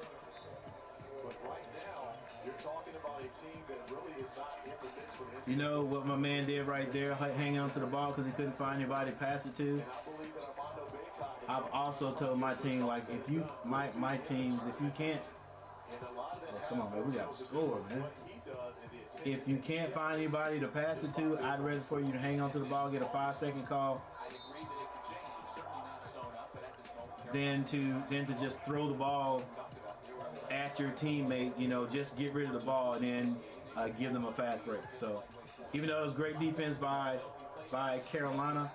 But right now, you're talking about a team that really is not in the mix for the NCAA. You know what my man did right there? Hang on to the ball because he couldn't find anybody to pass it to. And I believe that Armando Baycott, I've also told my team, like, if you, my teams, if you can't, come on, man, we got to score, man. If you can't find anybody to pass it to, I'd rather for you to hang on to the ball, get a 5-second call, than to just throw the ball at your teammate. Just get rid of the ball and then give them a fast break. So even though it was great defense by Carolina,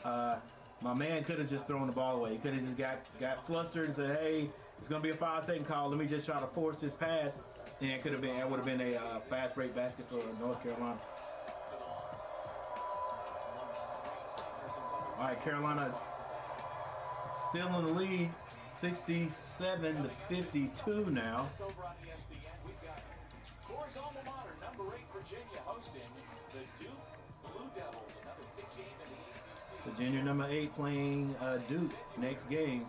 my man could have just thrown the ball away. He could have just got flustered and said, hey, it's going to be a 5-second call. Let me just try to force this pass. And it would have been a fast break basket for North Carolina. All right, Carolina still in the lead, 67-52 now. Over on ESPN, we've got Corey's alma mater, number 8 Virginia, hosting the Duke Blue Devils. Another big game in the ACC. Virginia number 8 playing Duke next game.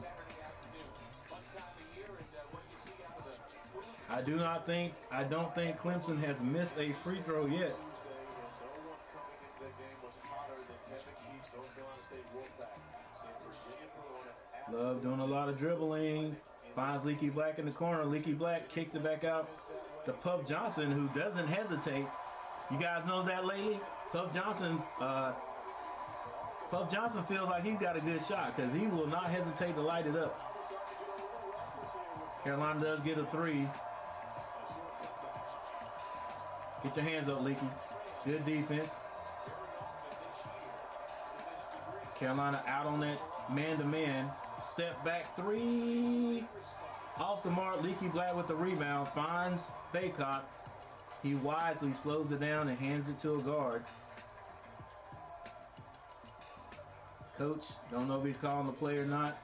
I don't think Clemson has missed a free throw yet. Love doing a lot of dribbling. Finds Leaky Black in the corner. Leaky Black kicks it back out to Puff Johnson, who doesn't hesitate. You guys know that lady? Puff Johnson feels like he's got a good shot because he will not hesitate to light it up. Carolina does get a 3. Get your hands up, Leaky. Good defense. Carolina out on that man-to-man. Step back 3. Off the mark. Leaky Black with the rebound. Finds Baycott. He wisely slows it down and hands it to a guard. Coach, don't know if he's calling the play or not.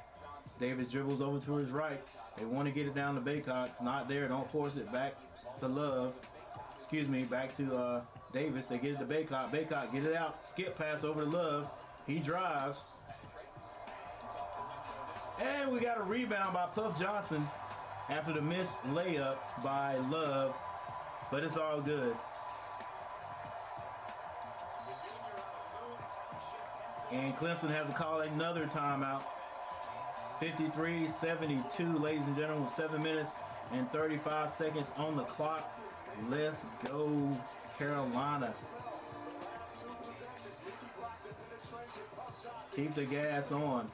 Davis dribbles over to his right. They want to get it down to Baycott. It's not there. Don't force it back to Love. Back to Davis. They get it to Baycott. Baycott, get it out. Skip pass over to Love. He drives. And we got a rebound by Puff Johnson after the missed layup by Love. But it's all good. And Clemson has to call another timeout. 53-72, ladies and gentlemen, with 7 minutes and 35 seconds on the clock. Let's go, Carolina. Keep the gas on.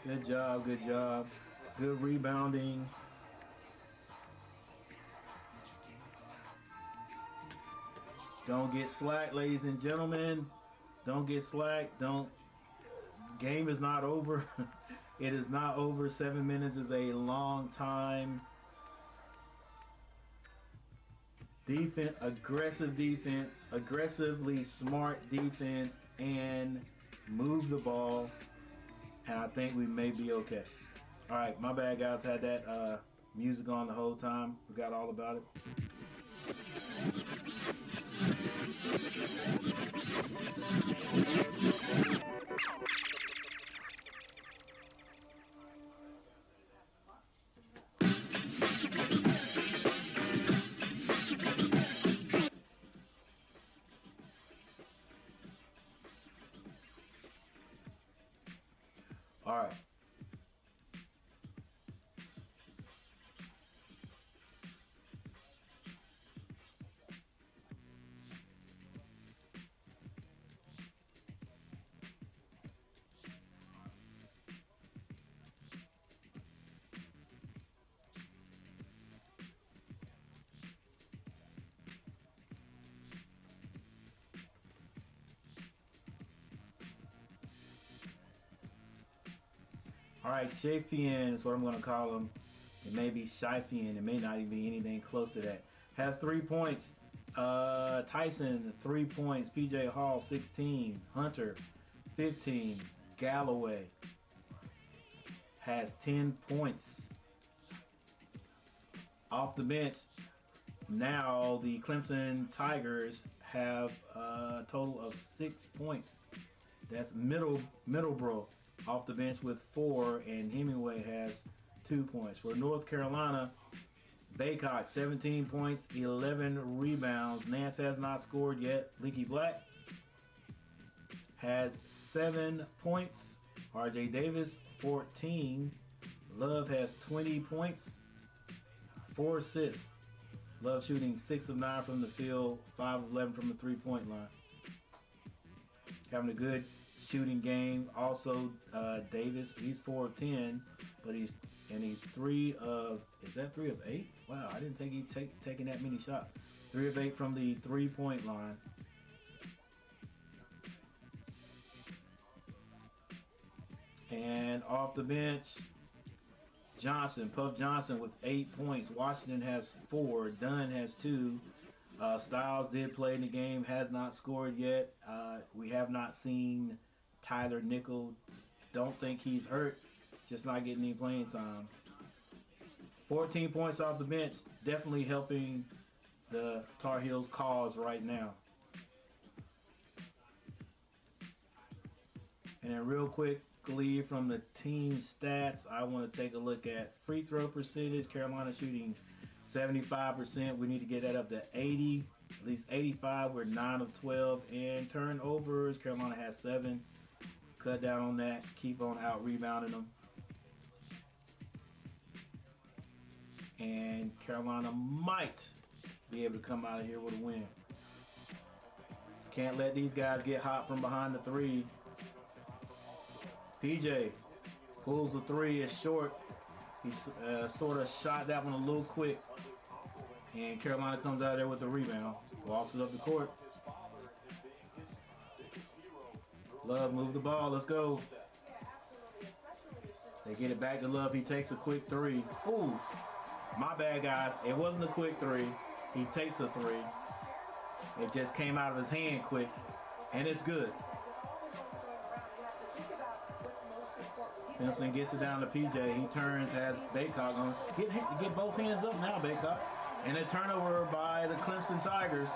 Good job, good job. Good rebounding. Don't get slack, ladies and gentlemen. Don't get slack. Game is not over. It is not over. 7 minutes is a long time. Defense, aggressively smart defense, and move the ball. And I think we may be okay. All right, my bad, guys. Had that music on the whole time. Forgot all about it. All right. All right, Shafian is what I'm going to call him. It may be Shifian. It may not even be anything close to that. Has 3 points. Tyson, 3 points. PJ Hall, 16. Hunter, 15. Galloway has 10 points. Off the bench, now the Clemson Tigers have a total of 6 points. That's Middleborough off the bench with 4, and Hemingway has 2 points. For North Carolina, Baycock, 17 points, 11 rebounds. Nance has not scored yet. Leaky Black has 7 points. RJ Davis, 14. Love has 20 points, 4 assists. Love shooting 6 of 9 from the field, 5 of 11 from the three-point line. Having a good shooting game. Also, Davis, he's 4 of 10, but he's 3 of, is that 3 of 8? Wow, I didn't think he'd taken that many shots. 3 of 8 from the three-point line. And off the bench, Puff Johnson with 8 points. Washington has 4. Dunn has 2. Styles did play in the game, has not scored yet. We have not seen Tyler Nickel. Don't think he's hurt, just not getting any playing time. 14 points off the bench, definitely helping the Tar Heels cause right now. And then real quickly from the team stats, I want to take a look at free throw percentage. Carolina shooting 75%. We need to get that up to 80, at least 85. We're 9 of 12. And turnovers, Carolina has 7. Cut down on that. Keep on out rebounding them. And Carolina might be able to come out of here with a win. Can't let these guys get hot from behind the 3. PJ pulls the 3, is short. He sort of shot that one a little quick. And Carolina comes out there with the rebound. Walks it up the court. Love, move the ball. Let's go. They get it back to Love. He takes a quick 3. Ooh, my bad, guys. It wasn't a quick 3. He takes a 3. It just came out of his hand quick. And it's good. Simpson gets it down to PJ. He turns, has Baycock on. Get both hands up now, Baycock. And a turnover by the Clemson Tigers.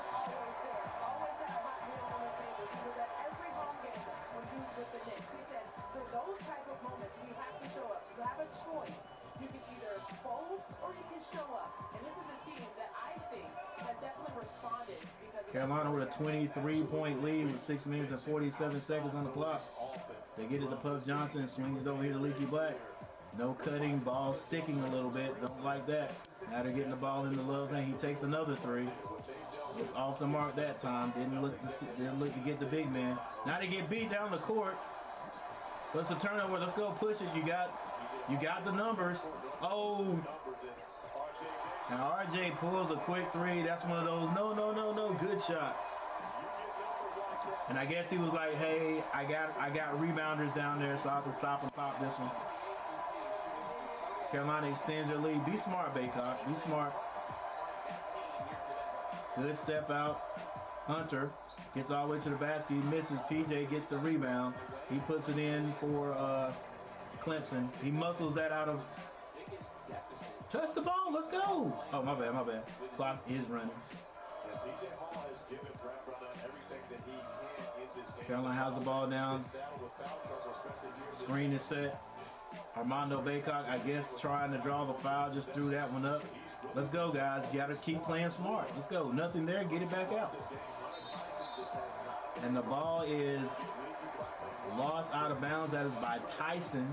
Carolina with a 23-point lead with 6 minutes and 47 seconds on the clock. They get it to Puff Johnson, swings it over here to Leaky Black. No cutting, ball sticking a little bit. Don't like that. Now they're getting the ball in the Love's hand. He takes another 3. It's off the mark that time. Didn't look to get the big man. Now they get beat down the court. What's the turnover? Let's go push it. You got the numbers. Oh. Now RJ pulls a quick three. That's one of those no good shots. And I guess he was like, hey, I got rebounders down there, so I can stop and pop this one. Carolina extends their lead. Be smart, Baycock. Be smart. Good step out. Hunter gets all the way to the basket. He misses. PJ gets the rebound. He puts it in for Clemson. He muscles that out of. Touch the ball. Let's go. Oh, my bad. Clock is running. Carolina has the ball down. Screen is set. Armando Baycock, I guess, trying to draw the foul, just threw that one up. Let's go, guys. You got to keep playing smart. Let's go. Nothing there. Get it back out. And the ball is lost out of bounds. That is by Tyson.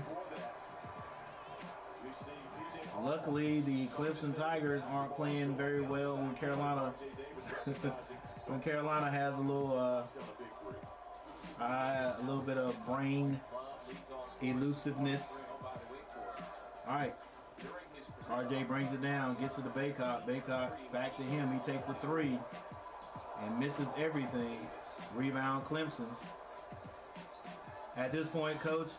Luckily, the Clemson Tigers aren't playing very well when Carolina has a little bit of brain elusiveness. All right. RJ brings it down, gets to the Baycock. Baycock back to him. He takes a three and misses everything. Rebound Clemson. At this point, coach,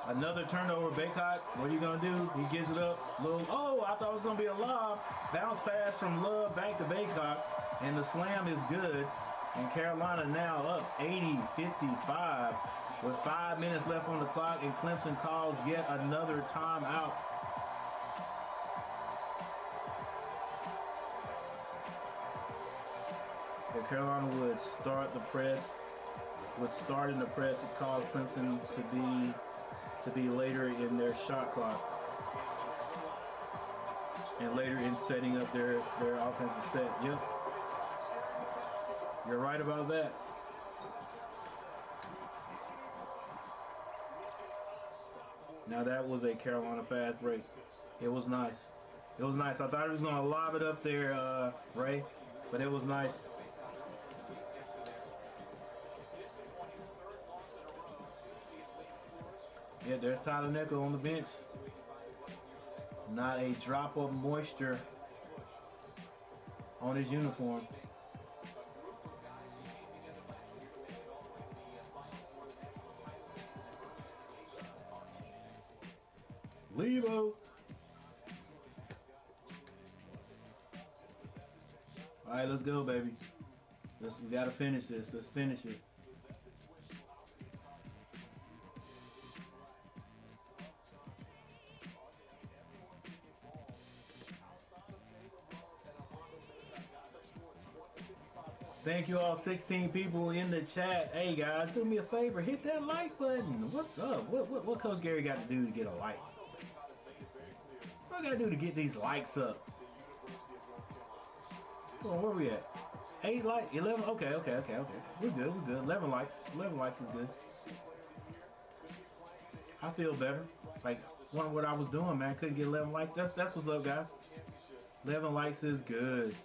another turnover. Baycock, what are you going to do? He gives it up. Oh, I thought it was going to be a lob. Bounce pass from Love back to Baycock. And the slam is good. And Carolina now up 80-55 with 5 minutes left on the clock. And Clemson calls yet another timeout. If Carolina would start in the press, it caused Clemson to be later in their shot clock and later in setting up their offensive set. Yep, you're right about that. Now that was a Carolina fast break. It was nice. It was nice. I thought he was going to lob it up there, Ray, but it was nice. Yeah, there's Tyler Nickel on the bench. Not a drop of moisture on his uniform. Levo. All right, let's go, baby. We got to finish this. Let's finish it. Thank you all 16 people in the chat. Hey guys, do me a favor, hit that like button. What's up? What Coach Gary got to do to get a like? What I got to do to get these likes up? Come on, where we at? 8 likes, 11. Okay. We're good. 11 likes. 11 likes is good. I feel better. Like what I was doing, man. Couldn't get 11 likes. That's what's up, guys. 11 likes is good.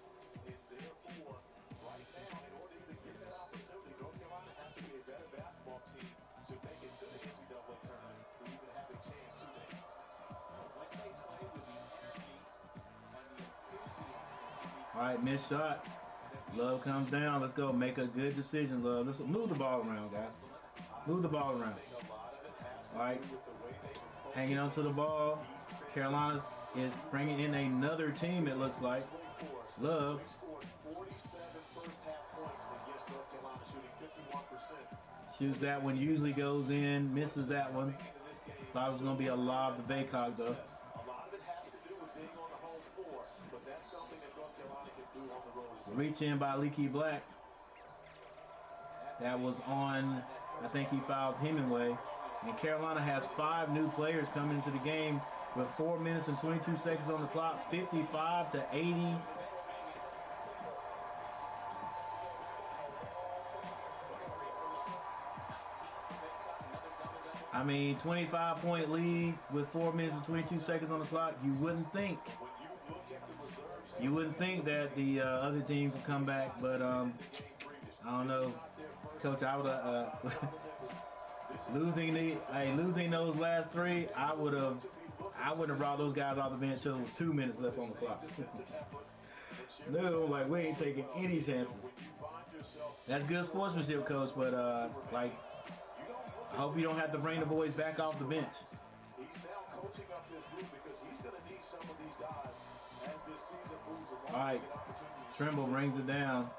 All right, missed shot. Love comes down. Let's go. Make a good decision, Love. Let's move the ball around, guys. Move the ball around. All right. Hanging on to the ball. Carolina is bringing in another team, it looks like. Love. Shoots that one. Usually goes in. Misses that one. Thought it was going to be a lob to Baycock, though. Reach in by Leaky Black. That was on, I think he fouls Hemingway. And Carolina has 5 new players coming into the game with 4 minutes and 22 seconds on the clock, 55-80. I mean, 25-point lead with 4 minutes and 22 seconds on the clock. You wouldn't think You wouldn't think that the other team could come back, but I don't know, Coach. I would losing those last three. I wouldn't have brought those guys off the bench till there was 2 minutes left on the clock. No, like we ain't taking any chances. That's good sportsmanship, Coach. But like, I hope you don't have to bring the boys back off the bench. He's now coaching up this group because he's going to need some of these guys as this season moves along. All right, Trimble brings it down.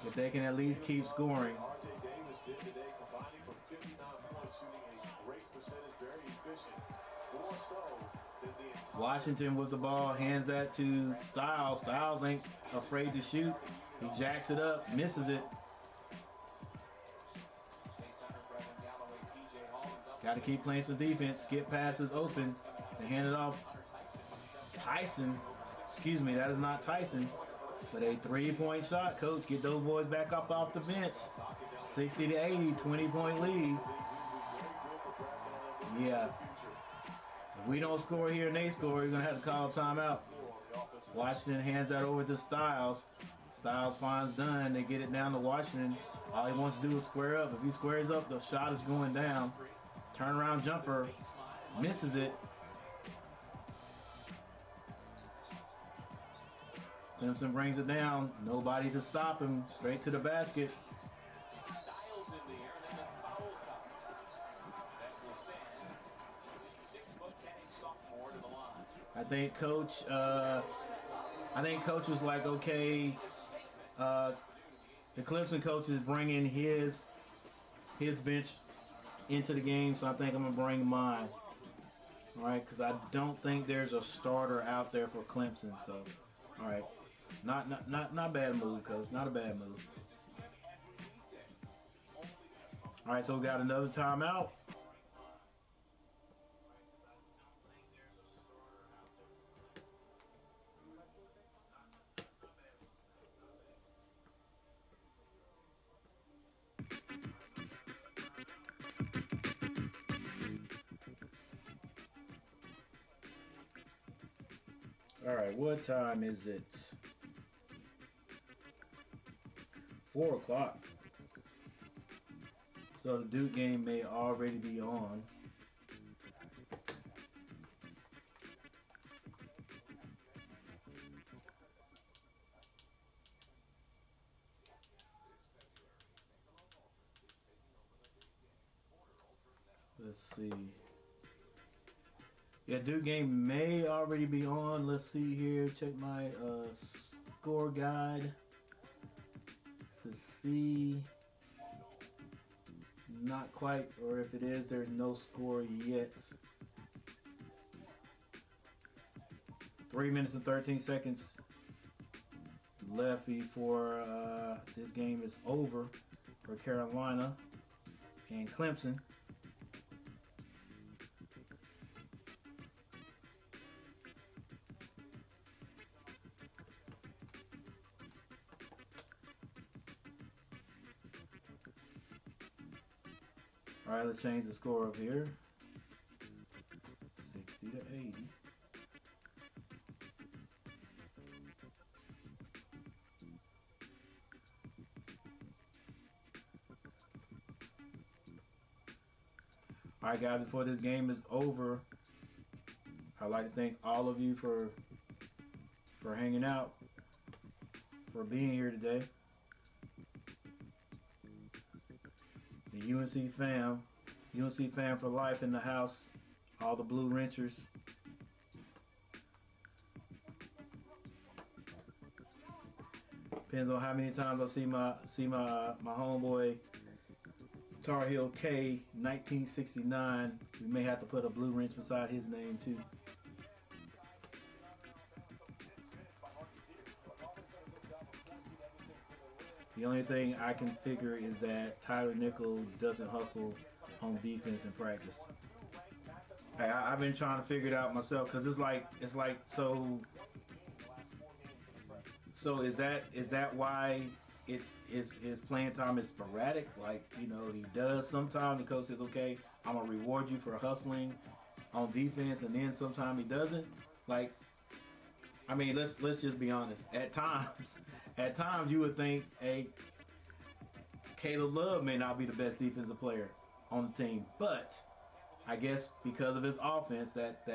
If they can at least keep scoring. RJ Davis did today, combining for 59 points, shooting a great percentage, very efficient. More so than the entire Washington with the ball, hands that to Styles. Styles ain't afraid to shoot. He jacks it up, misses it. Got to keep playing some defense. Skip passes open. They hand it off. Tyson. Excuse me, that is not Tyson. But a 3-point shot, Coach. Get those boys back up off the bench. 60 to 80, 20-point lead. Yeah. If we don't score here and they score, we're going to have to call a timeout. Washington hands that over to Styles. Styles finds Dunn. They get it down to Washington. All he wants to do is square up. If he squares up, the shot is going down. Turnaround jumper. Misses it. Clemson brings it down. Nobody to stop him. Straight to the basket. Styles in the air, and then the foul call. That will send the 6'10" sophomore to the line. I think Coach was like, okay, the Clemson coach is bringing his bench into the game, so I think I'm gonna bring mine. All right, because I don't think there's a starter out there for Clemson. So, all right, not bad move, Coach. Not a bad move. All right, so we got another timeout. All right, what time is it? 4 o'clock. So the Duke game may already be on. Let's see. Yeah, Duke game may already be on. Let's see here. Check my score guide to see. Not quite, or if it is, there's no score yet. 3 minutes and 13 seconds left before this game is over for Carolina and Clemson. All right, let's change the score up here. 60 to 80. All right, guys, before this game is over, I'd like to thank all of you for hanging out, for being here today. The UNC fam for life in the house, all the blue wrenchers. Depends on how many times I see my homeboy Tar Heel K 1969. We may have to put a blue wrench beside his name too. The only thing I can figure is that Tyler Nickel doesn't hustle on defense in practice. Hey, I've been trying to figure it out myself because it's like so is that why his playing time is sporadic? Like, you know, he does sometimes. The coach says, okay, I'm gonna reward you for hustling on defense, and then sometimes he doesn't. Like, I mean, let's just be honest. At times you would think, hey, Caleb Love may not be the best defensive player on the team, but I guess because of his offense, that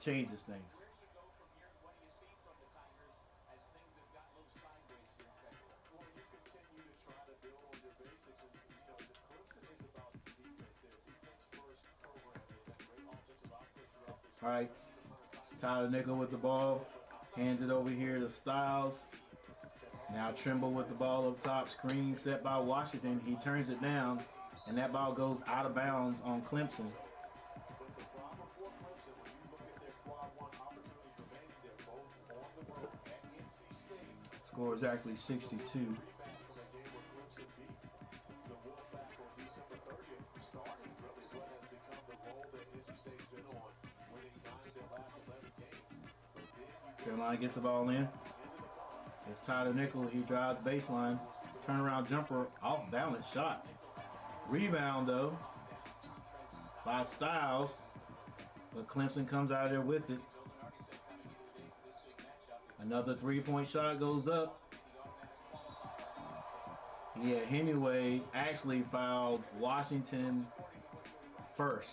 changes things. Where do you go from here? What do you see from the Tigers as things have gotten a little sideways here in February? Well, you continue to try to build on your basics, and the Clemson is about defense. Their defense first program. They've got great offensive output throughout this. All right, Tyler Nickel with the ball, hands it over here to Styles. Now Trimble with the ball up top, screen set by Washington. He turns it down, and that ball goes out of bounds on Clemson. But the problem for Clemson, when you look at their quad one opportunities remaining, they're both on the road at NC State. Score is actually 62. Rematch from a game where Clemson beat the Wolfpack on December 30th, starting really what has become the role that NC State's been on, winning 9 of their last 11 games. But then you Carolina gets the ball in. It's Tyler Nickel. He drives baseline. Turnaround jumper, off balance shot. Rebound though by Styles, but Clemson comes out of there with it. Another 3-point shot goes up. Yeah, Hemingway actually fouled Washington first.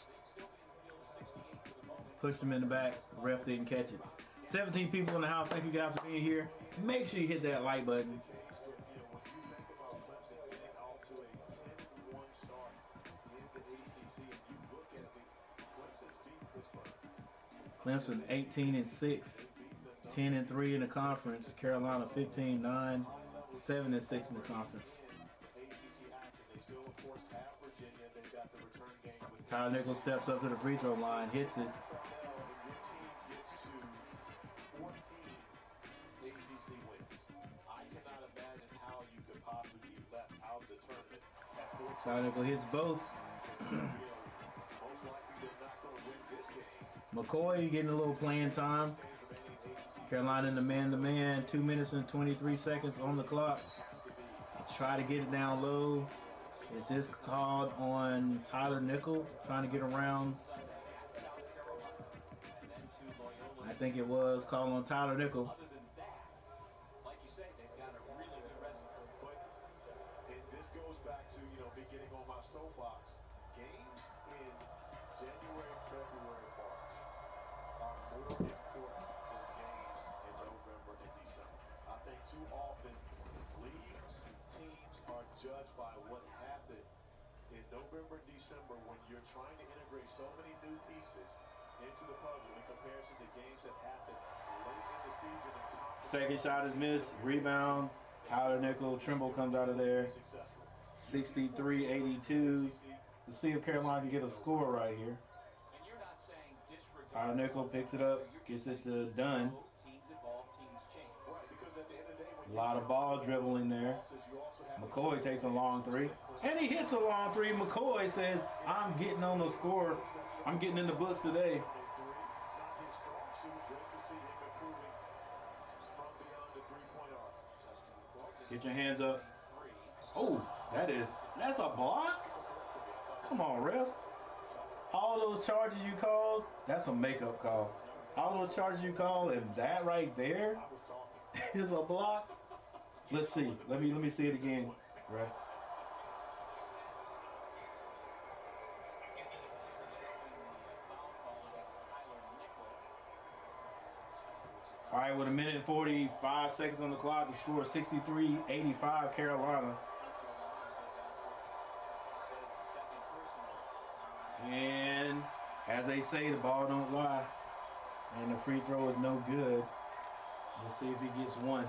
Pushed him in the back. The ref didn't catch it. 17 people in the house. Thank you guys for being here. Make sure you hit that like button. when you think about Clemson getting out to a 10-1 start in the ACC, and you look at Clemson beat Pittsburgh. Clemson 18-6, 10-3 in the conference. Carolina 15-9, 7-6 in the conference. ACC action. They still, of course, have Virginia. They've got the return game with Tyler Nichols steps up to the free throw line, hits it. If your team gets to 14 ACC wins, I cannot imagine how you could possibly be left out of the tournament at 14. Tyler Nichols hits both. Most likely they're not going to win this game. McCoy getting a little playing time. Carolina in the man-to-man, 2 minutes and 23 seconds on the clock. Try to get it down low. Is this called on Tyler Nickel, trying to get around? I think it was called on Tyler Nickel. Other than that, like you say, they've got a really good resume. But this goes back to, me getting on my soapbox. Games in January, February, March are more important than games in November and December. I think too often leagues, teams are judged by what happened in November and December when you're trying to integrate so many new pieces into the puzzle in comparison to games that happened late in the season. Second shot is missed. Rebound. Tyler Nickel. Trimble comes out of there. 63-82. Let's see if Carolina can get a score right here. And you're not saying disregard. Tyler Nickel picks it up, gets it to Dunn. Teams evolve, teams change. Right, because at the end of the day, when A lot of ball dribbling there. you also have McCoy takes a long three. And he hits a long three. McCoy says, I'm getting on the score. I'm getting in the books today. not his strong suit. Great to see him improving from beyond the three-point arc. Get your hands up. Oh, that's a block? Come on, ref. All those charges you called, that's a makeup call. All those charges you called, and that right there is a block. Let's see. Let me see it again, ref. All right, with 1 minute and 45 seconds on the clock, the score is 63-85 Carolina. And as they say, the ball don't lie. And the free throw is no good. Let's see if he gets one.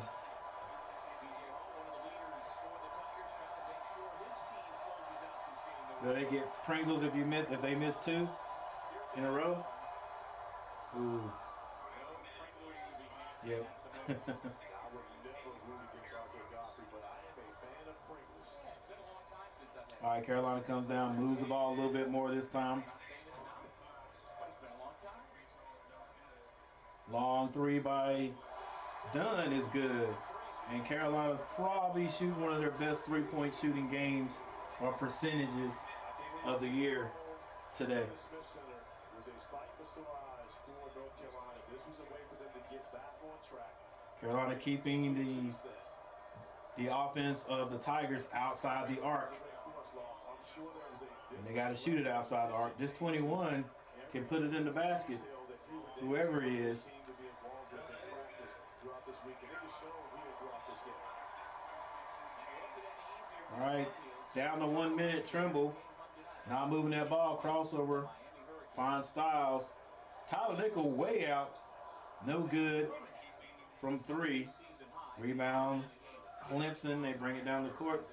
Do they get Pringles if they miss 2 in a row? Ooh. Yep. I would never root against RJ Godfrey, but I am a fan of Pringles. All right, Carolina comes down, moves the ball a little bit more this time. Long three by Dunn is good. And Carolina probably shooting one of their best three-point shooting games or percentages of the year today. The Smith Center was a sight for sore eyes for North Carolina. This was a way for them to get back on track. Carolina keeping the offense of the Tigers outside the arc. And they got to shoot it outside the arc. This 21 can put it in the basket, whoever he is. All right, down to 1 minute, Trimble. Not moving that ball, crossover. Finds Styles. Tyler Nickel way out. No good from 3. Rebound, Clemson. They bring it down the court.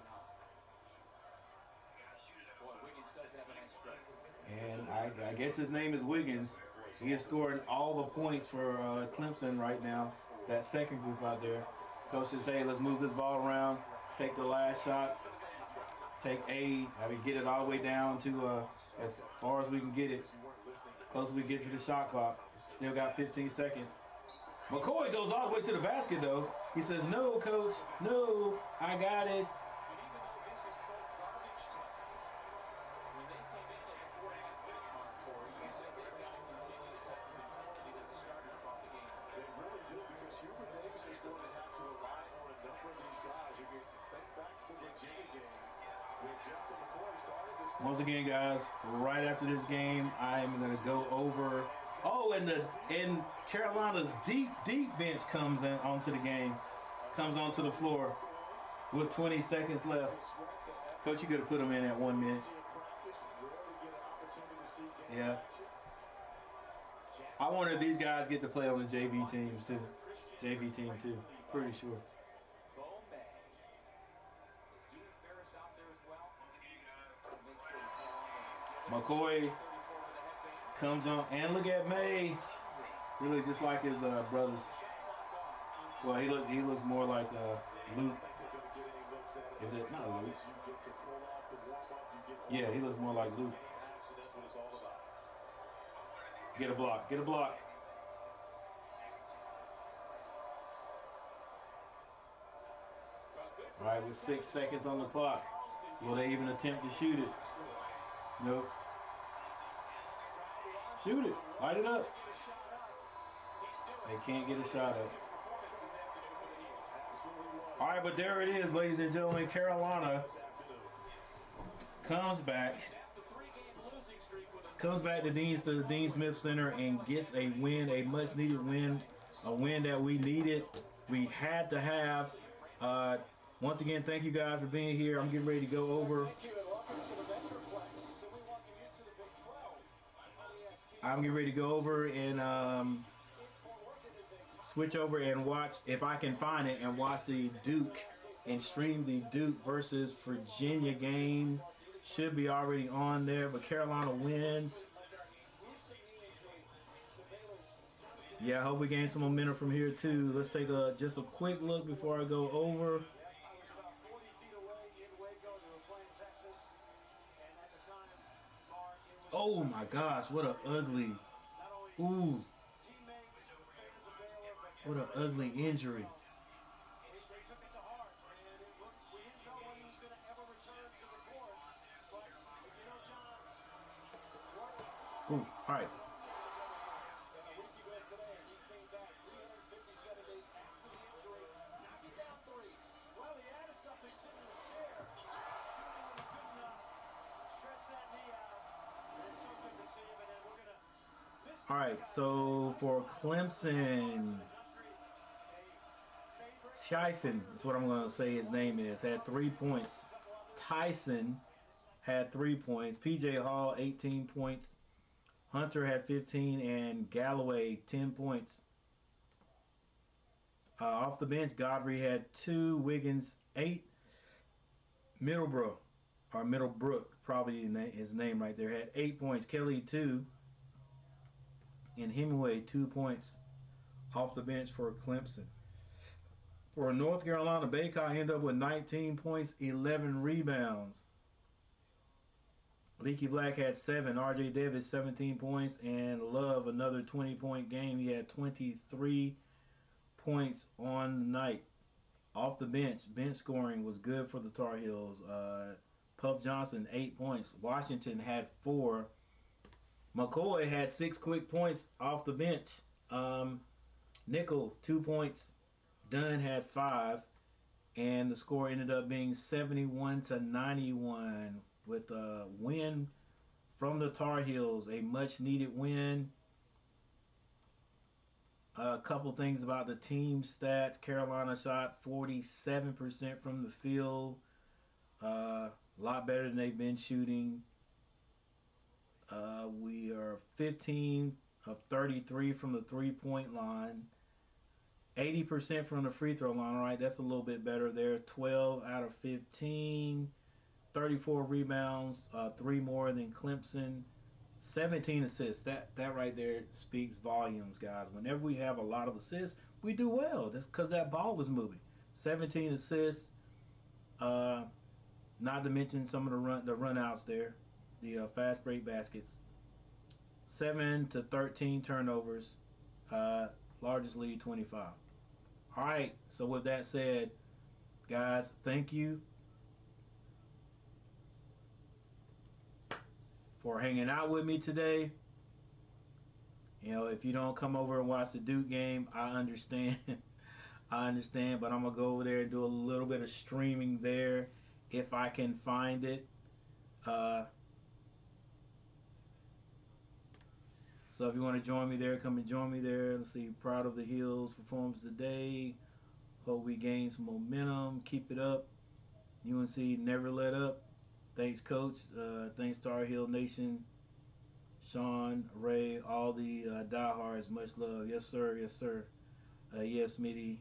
And I guess his name is Wiggins. He is scoring all the points for Clemson right now. That second group out there. Coach says, hey, let's move this ball around. Take the last shot. Take get it all the way down to as far as we can get it. Close we get to the shot clock. Still got 15 seconds. McCoy goes all the way to the basket, though. He says, no, coach, no, I got it. Once again, guys, right after this game, I am going to go over. Oh, and Carolina's deep bench comes in onto the game, comes onto the floor with 20 seconds left. Coach, you could have put them in at 1 minute. Yeah. I wonder if these guys get to play on the JV teams too. JV team too. Pretty sure. McCoy comes on, and look at May. He looks just like his brothers. Well, he looks more like Luke. Is it not Luke? Yeah, he looks more like Luke. Get a block. Get a block. All right, with 6 seconds on the clock, will they even attempt to shoot it? Nope. Shoot it. Light it up. They can't get a shot up. All right, but there it is, ladies and gentlemen. Carolina comes back to the Dean Smith Center and gets a win, a much-needed win, a win that we needed. We had to have. Once again, thank you guys for being here. I'm getting ready to go over. I'm getting ready to go over and switch over and watch, if I can find it, and watch the Duke and stream the Duke versus Virginia game. Should be already on there, but Carolina wins. Yeah, I hope we gain some momentum from here too. Let's take just a quick look before I go over. Oh my gosh, what a ugly, ooh, what an ugly injury. Ooh, all right. Well, he added something sitting in the chair. Shooting when he couldn't stretch that knee out. And it's something to see him, and then we're going to miss. All right, so for Clemson, Chifen is what I'm going to say his name is, had 3 points. Tyson had 3 points. PJ Hall, 18 points. Hunter had 15, and Galloway, 10 points. Off the bench, Godfrey had 2, Wiggins 8, Middlebrook, probably his name right there, had 8 points. Kelly 2, and Hemingway 2 points off the bench for Clemson. For North Carolina, Baycott ended up with 19 points, 11 rebounds. Leaky Black had 7, RJ Davis 17 points, and Love another 20-point game. He had 23 points on the night. Off the bench scoring was good for the Tar Heels. Puff Johnson 8 points. Washington had 4. McCoy had 6 quick points off the bench. Nickel, 2 points. Dunn had 5. And the score ended up being 71-91 with a win from the Tar Heels, a much-needed win. A couple things about the team stats. Carolina shot 47% from the field. A lot better than they've been shooting. We are 15 of 33 from the three-point line. 80% from the free throw line. All right, that's a little bit better there. 12 out of 15. 34 rebounds, 3 more than Clemson. 17 assists. That right there speaks volumes, guys. Whenever we have a lot of assists, we do well. That's because that ball is moving. 17 assists. Not to mention some of the run outs there, the fast break baskets. 7 to 13 turnovers. Largest lead 25. All right. So with that said, guys, thank you for hanging out with me today. You know, if you don't come over and watch the Duke game, I understand. I understand, but I'm going to go over there and do a little bit of streaming there if I can find it. So if you want to join me there, come and join me there. Let's see, proud of the Heels performance today. Hope we gain some momentum. Keep it up. UNC never let up. Thanks, Coach. Thanks, Tar Heel Nation. Sean, Ray, all the diehards. Much love. Yes, sir. Yes, sir. Yes, Smitty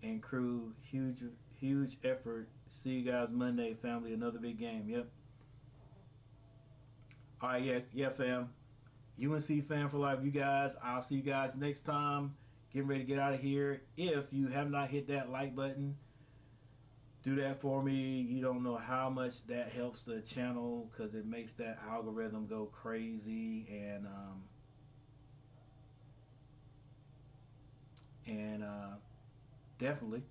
and crew. Huge effort. See you guys Monday, family. Another big game. Yep. All right, yeah, fam. UNC fan for life, you guys. I'll see you guys next time. Getting ready to get out of here. If you have not hit that like button, do that for me. You don't know how much that helps the channel because it makes that algorithm go crazy and definitely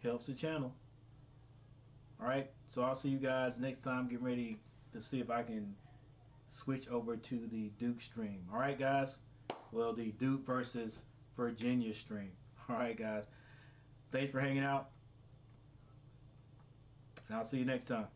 helps the channel. All right, so I'll see you guys next time. Get ready to see if I can switch over to the Duke stream. All right, guys. Well, the Duke versus Virginia stream. All right, guys. Thanks for hanging out. And I'll see you next time.